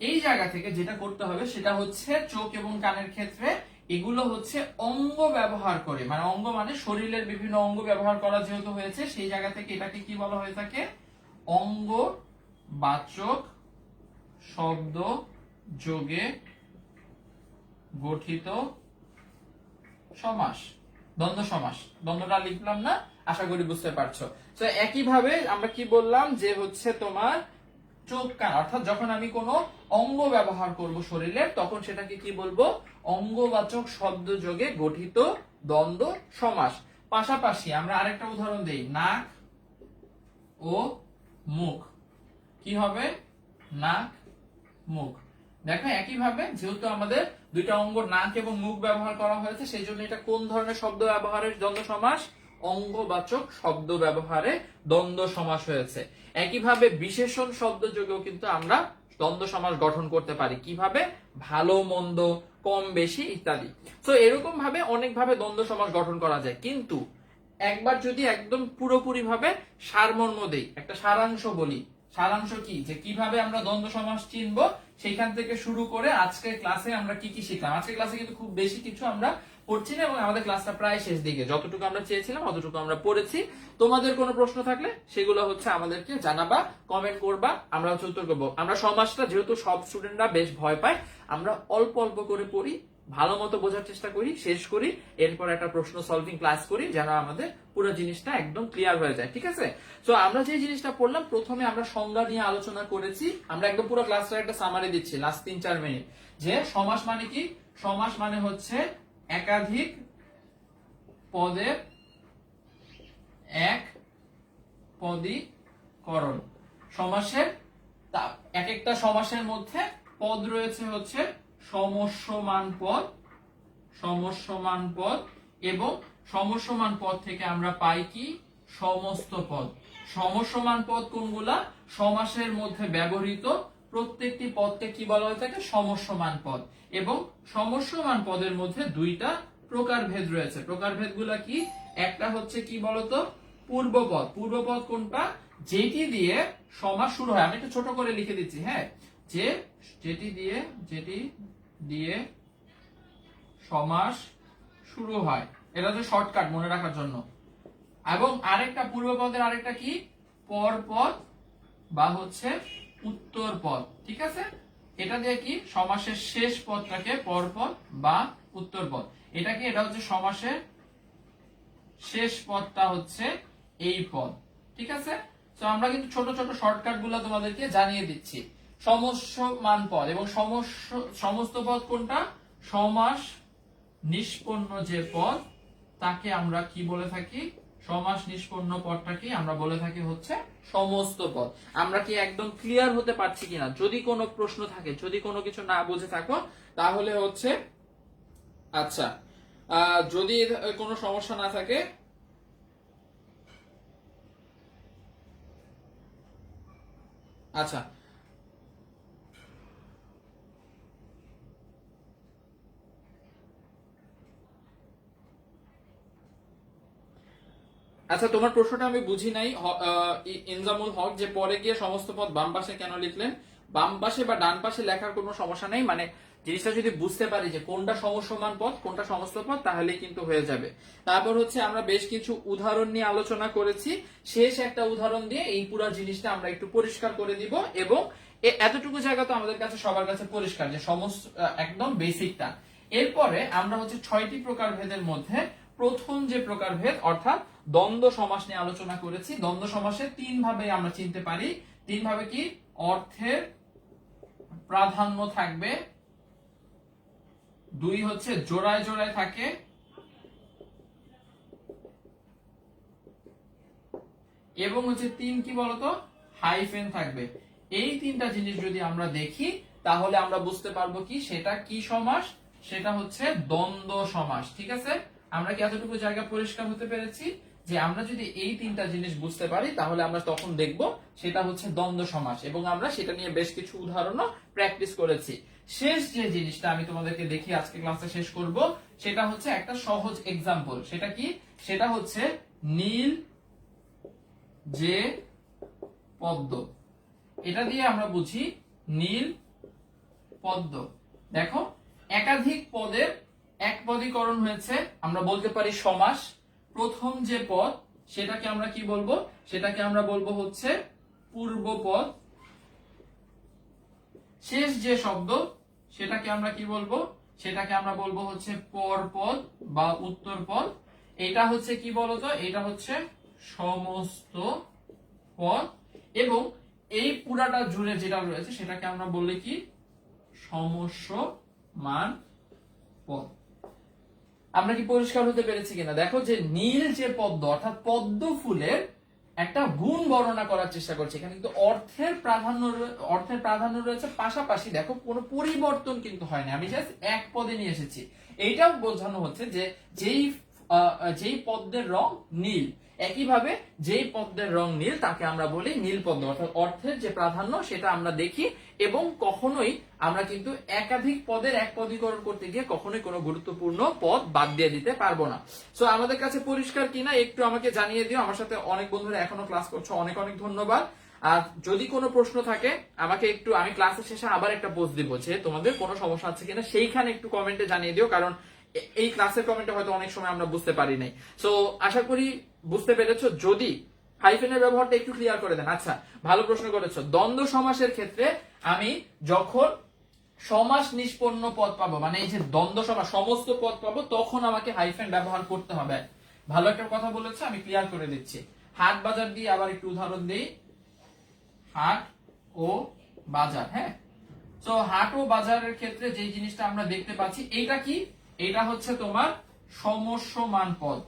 এই জায়গা থেকে যেটা করতে হবে সেটা হচ্ছে চোখ এবং কানের ক্ষেত্রে এগুলো হচ্ছে অঙ্গ ব্যবহার করে, মানে অঙ্গ মানে শরীরের বিভিন্ন অঙ্গ ব্যবহার করা যেহেতু হয়েছে, সেই জায়গা থেকে এটাকে কি বলা হয়ে থাকে? অঙ্গবাচক শব্দ যোগে গঠিত সমাস, দ্বন্দ্ব সমাস। দ্বন্দ্বটা লিখলাম না, আশা করি বুঝতে পারছো। তো একইভাবে আমরা কি বললাম যে হচ্ছে তোমার চোখ কান, অর্থাৎ যখন আমি কোনো অঙ্গ ব্যবহার করব শরীরের, তখন সেটাকে কি বলবো? অঙ্গবাচক শব্দ যোগে গঠিত দ্বন্দ্ব সমাস। পাশাপাশি আমরা আরেকটা উদাহরণ দেই, নাক ও মুখ। কি হবে? নাক মুখ। দেখো একইভাবে যেহেতু আমাদের দুইটা অঙ্গ নাক এবং মুখ ব্যবহার করা হয়েছে, সেই জন্য এটা কোন ধরনের শব্দ ব্যবহারের দ্বন্দ্ব সমাস? অঙ্গবাচক শব্দ ব্যবহারে দ্বন্দ্ব সমাস হয়েছে। একইভাবে বিশেষণ শব্দ যোগেও কিন্তু আমরা দ্বন্দ্ব সমাস গঠন করতে পারি। কিভাবে? ভালো মন্দ, কম বেশি ইত্যাদি। তো এরকম ভাবে অনেক ভাবে দ্বন্দ্ব সমাস গঠন করা যায়। কিন্তু একবার যদি একদম পুরোপুরি ভাবে সারমর্ম দেই, একটা সারাংশ বলি, সারাংশ কি যে কিভাবে আমরা দ্বন্দ্ব সমাস চিনবো, সেইখান থেকে শুরু করে আজকের ক্লাসে আমরা কি কি শিখলাম। আজকের ক্লাসে কিন্তু খুব বেশি কিছু আমরা পড়ছি না, এবং আমাদের ক্লাসটা প্রায় শেষ দিকে, যতটুকু আমরা চেয়েছিলাম অতটুকু আমরা পড়েছি। তোমাদের কোনো প্রশ্ন থাকলে সেগুলো হচ্ছে আমাদেরকে জানাবা, কমেন্ট করবা, আমরা হচ্ছে উত্তর করবো। আমরা সমাজটা যেহেতু সব স্টুডেন্টরা বেশ ভয় পায়, আমরা অল্প অল্প করে পড়ি, ভালো মতো বোঝার চেষ্টা করি, শেষ করি, এরপর একটা প্রশ্ন সলভিং ক্লাস করি, যেন আমাদের পুরো জিনিসটা একদম ক্লিয়ার হয়ে যায়, ঠিক আছে? তো আমরা যে জিনিসটা পড়লাম, প্রথমে আমরা সংজ্ঞা নিয়ে আলোচনা করেছি। আমরা একদম পুরো ক্লাসটা একটা সামারি দিচ্ছি লাস্ট 3-4 মিনিট, যে সমাস মানে কি? সমাস মানে হচ্ছে একাধিক পদের এক পদীকরণ। সমাসের এক একটা সমাসের মধ্যে পদ রয়েছে হচ্ছে সমস্যমান পদ, সমস্যমান পদ, এবং সমস্যমান পদ থেকে আমরা পাই কি? সমস্ত পদ। সমস্যমান পদ কোনগুলা? সমাসের মধ্যে ব্যবহৃত প্রত্যেকটি পদকে কি বলা হয়ে থাকে? সমস্যমান পদ। এবং সমস্যমান পদের মধ্যে দুইটা প্রকারভেদ রয়েছে। প্রকারভেদগুলা কি? একটা হচ্ছে কি বলতো? পূর্বপদ। পূর্বপদ কোনটা? যেটি দিয়ে সমাস শুরু হয়। আমি একটু ছোট করে লিখে দিচ্ছি, হ্যাঁ, যে যেটি দিয়ে সমাস শুরু হয়, এটা হচ্ছে শর্টকাট মনে রাখার জন্য। এবং আরেকটা পূর্বপদের আরেকটা কি? পরপদ বা হচ্ছে উত্তর পদ, ঠিক আছে? এটা দিয়ে কি? সমাসের শেষ পদটাকে পরপদ বা উত্তর পদ। এটা কি? এটা হচ্ছে সমাসের শেষ পদটা হচ্ছে এই পদ, ঠিক আছে? তো আমরা কিন্তু ছোট ছোট শর্টকাট গুলো তোমাদেরকে জানিয়ে দিচ্ছি। সমস্যমান পদ এবং সমস্ত পদ কোনটা? সমাস নিষ্পন্ন যে পদ, তাকে আমরা কি বলে থাকি? সমাস নিষ্পন্ন পদটাকে আমরা বলে থাকি হচ্ছে সমস্ত পদ। আমরা কি একদম ক্লিয়ার হতে পারছি কিনা? যদি কোনো প্রশ্ন থাকে, যদি কোনো কিছু না বুঝে থাকো, তাহলে হচ্ছে আচ্ছা, যদি কোনো সমস্যা না থাকে, আচ্ছা আচ্ছা, তোমার প্রশ্নটা আমি বুঝি নাই ইনজামুল হক, যে পরে গিয়ে সমস্ত পদ বাম পাশে কেন লিখলেন? বাম পাশে বা ডান পাশে লেখার কোনো সমস্যা নেই, মানে জিনিসটা যদি বুঝতে পারি যে কোনটা সমস্যমান পদ কোনটা সমস্ত পদ, তাহলে কিন্তু হয়ে যাবে। তারপর হচ্ছে আমরা বেশ কিছু উদাহরণ নিয়ে আলোচনা করেছি। শেষ একটা উদাহরণ দিয়ে এই পুরো জিনিসটা আমরা একটু পরিষ্কার করে দিব, এবং এতটুকু জায়গা তো আমাদের কাছে সবার কাছে পরিষ্কার যে সমস্ত একদম বেসিকটা। এরপরে আমরা হচ্ছে 6টি প্রকার ভেদের মধ্যে প্রথম যে প্রকারভেদ অর্থাৎ দ্বন্দ্ব সমাস নিয়ে আলোচনা করেছি। দ্বন্দ্ব সমাসে 3 ভাবে আমরা চিনতে পারি। 3 ভাবে কি? অর্থের প্রাধান্য থাকবে, 2 হচ্ছে জোড়ায় জোড়ায় থাকে, এবং হচ্ছে 3 কি বলতো, হাইফেন থাকবে। এই তিনটা জিনিস যদি আমরা দেখি তাহলে আমরা বুঝতে পারবো কি সেটা কি সমাস, সেটা হচ্ছে দ্বন্দ্ব সমাস। ঠিক আছে, আমরা কি এতটুকু জায়গা পরিষ্কার হতে পেরেছি যে আমরা যদি এই তিনটা জিনিস বুঝতে পারি তাহলে আমরা তখন দেখব সেটা হচ্ছে দ্বন্দ্ব সমাস, এবং আমরা সেটা নিয়ে বেশ কিছু উদাহরণও প্র্যাকটিস করেছি। শেষ যে জিনিসটা আমি তোমাদেরকে দেখি আজকে ক্লাসে শেষ করব সেটা হচ্ছে একটা সহজ এক্সাম্পল। সেটা কি, সেটা হচ্ছে নীল যে পদ্ম। এটা দিয়ে আমরা বুঝি নীল পদ্ম। দেখো, একাধিক পদের এক পদীকরণ হয়েছে, আমরা বলতে পারি সমাস। প্রথম যে পদ সেটাকে আমরা কি বলবো, সেটাকে আমরা বলবো হচ্ছে পূর্বপদ। শেষ যে শব্দ সেটাকে আমরা কি বলবো, সেটাকে আমরা বলবো হচ্ছে পরপদ বা উত্তরপদ। এটা হচ্ছে কি বলতো, এটা হচ্ছে সমস্ত পদ, এবং এই পুরাটা জুড়ে যেটা রয়েছে সেটাকে আমরা বলি কি, সমস্যমান পদ। আমরা কি পরিষ্কার হতে পেরেছি কিনা? দেখো যে নীল যে পদ্ম অর্থাৎ পদ্ম ফুলের একটা গুণ বর্ণনা করার চেষ্টা করছে। এখানে কিন্তু অর্থের প্রাধান্য রয়েছে, পাশাপাশি দেখো কোনো পরিবর্তন কিন্তু হয় না, আমি জাস্ট এক পদে নিয়ে এসেছি। এইটাও বোঝানো হচ্ছে যে যেই পদ্মের রং নীল, একইভাবে যেই পদ্মের রং নীল তাকে আমরা বলি নীল পদ্ম। অর্থাৎ অর্থের যে প্রাধান্য সেটা আমরা দেখি, এবং কখনোই আমরা কিন্তু একাধিক পদের এক পদীকরণ করতে গিয়ে কখনোই কোনো গুরুত্বপূর্ণ পদ বাদ দিয়ে দিতে পারবো না। সো আমাদের কাছে পরিষ্কার কিনা একটু আমাকে জানিয়ে দিও। আমার সাথে অনেক বন্ধুরা এখনো ক্লাস করছো, অনেক অনেক ধন্যবাদ। আর যদি কোনো প্রশ্ন থাকে আমাকে একটু, আমি ক্লাসের শেষে আবার একটা পোস্ট দিব যে তোমাদের কোনো সমস্যা আছে কিনা, সেইখানে একটু কমেন্টে জানিয়ে দিও, কারণ এই ক্লাসের কমেন্টে হয়তো অনেক সময় আমরা বুঝতে পারি নাই। সো আশা করি বুঝতে পেরেছো। যদি হাইফেনের ব্যবহারটা একটু ক্লিয়ার করে দেন। আচ্ছা, ভালো প্রশ্ন করেছো। দ্বন্দ্ব সমাসের ক্ষেত্রে আমি যখন সমাস নিষ্পন্ন পদ পাবো, মানে এই যে দ্বন্দ্ব সমাস সমস্ত পদ পাবো, তখন আমাকে হাইফেন ব্যবহার করতে হবে। ভালো একটা কথা বলেছে, আমি ক্লিয়ার করে দিচ্ছি। হাট বাজার দিয়ে আবার একটু উদাহরণ দিই। হাট ও বাজার, হ্যাঁ। তো হাট ও বাজারের ক্ষেত্রে যে জিনিসটা আমরা দেখতে পাচ্ছি, এইটা কি, এটা হচ্ছে তোমার সমস্যমান পদ,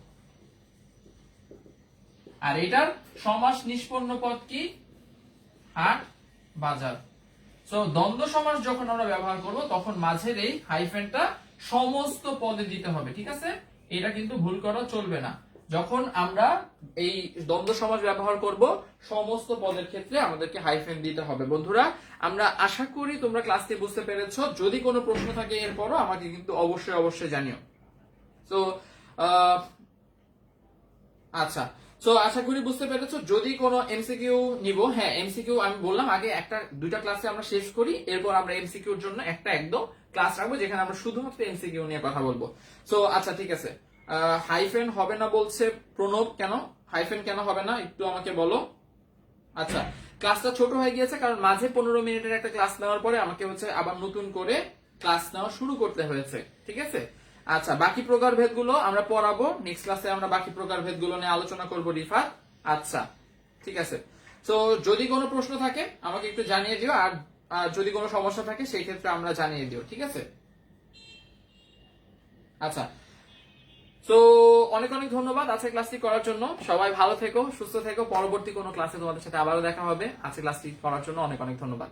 আর এটার সমাস নিষ্পন্ন পদ কি, হাট বাজার। সো দ্বন্দ্ব সমাস যখন আমরা ব্যবহার করব তখন মাঝের এই হাইফেনটা সমস্ত পদে দিতে হবে। ঠিক আছে, এটা কিন্তু ভুল করা চলবে না। যখন আমরা এই দ্বন্দ্ব সমাস ব্যবহার করব সমস্ত পদের ক্ষেত্রে আমাদেরকে হাইফেন দিতে হবে। বন্ধুরা, আমরা আশা করি তোমরা ক্লাসটি বুঝতে পেরেছো। যদি কোনো প্রশ্ন থাকে এরপরও আমাকে কিন্তু অবশ্যই অবশ্যই জানিও। তো আচ্ছা, সো আশা করি বুঝতে পেরেছো। যদি কোনো এমসিকিউ নিব, হ্যাঁ এমসিকিউ আমি বললাম আগে দুইটা ক্লাসে আমরা শেষ করি, এরপর আমরা এমসিকিউর জন্য একটা একদম ক্লাস রাখবো যেখানে আমরা শুধুমাত্র এমসিকিউ নিয়ে কথা বলবো। সো আচ্ছা ঠিক আছে। হাইফেন হবে না বলছে প্রণব, কেন হাইফেন কেন হবে না একটু আমাকে বলো। আচ্ছা, ক্লাসটা ছোট হয়ে গিয়েছে কারণ মাঝে 15 মিনিটের একটা ক্লাস নেওয়ার পরে আমাকে হচ্ছে আবার নতুন করে ক্লাস নেওয়া শুরু করতে হয়েছে। ঠিক আছে, আচ্ছা বাকি প্রকারভেদগুলো আমরা পড়াবো নেক্সট ক্লাসে, আমরা বাকি প্রকারভেদগুলো নিয়ে আলোচনা করব রিফাত। আচ্ছা ঠিক আছে। তো যদি কোনো প্রশ্ন থাকে আমাকে একটু জানিয়ে দিও, আর যদি কোনো সমস্যা থাকে সেই ক্ষেত্রে আমরা জানিয়ে দিও। ঠিক আছে, আচ্ছা। তো অনেক অনেক ধন্যবাদ আজকে ক্লাসটি করার জন্য। সবাই ভালো থেকো, সুস্থ থেকো। পরবর্তী কোনো ক্লাসে তোমাদের সাথে আবারও দেখা হবে। আজকে ক্লাসটি করার জন্য অনেক অনেক ধন্যবাদ।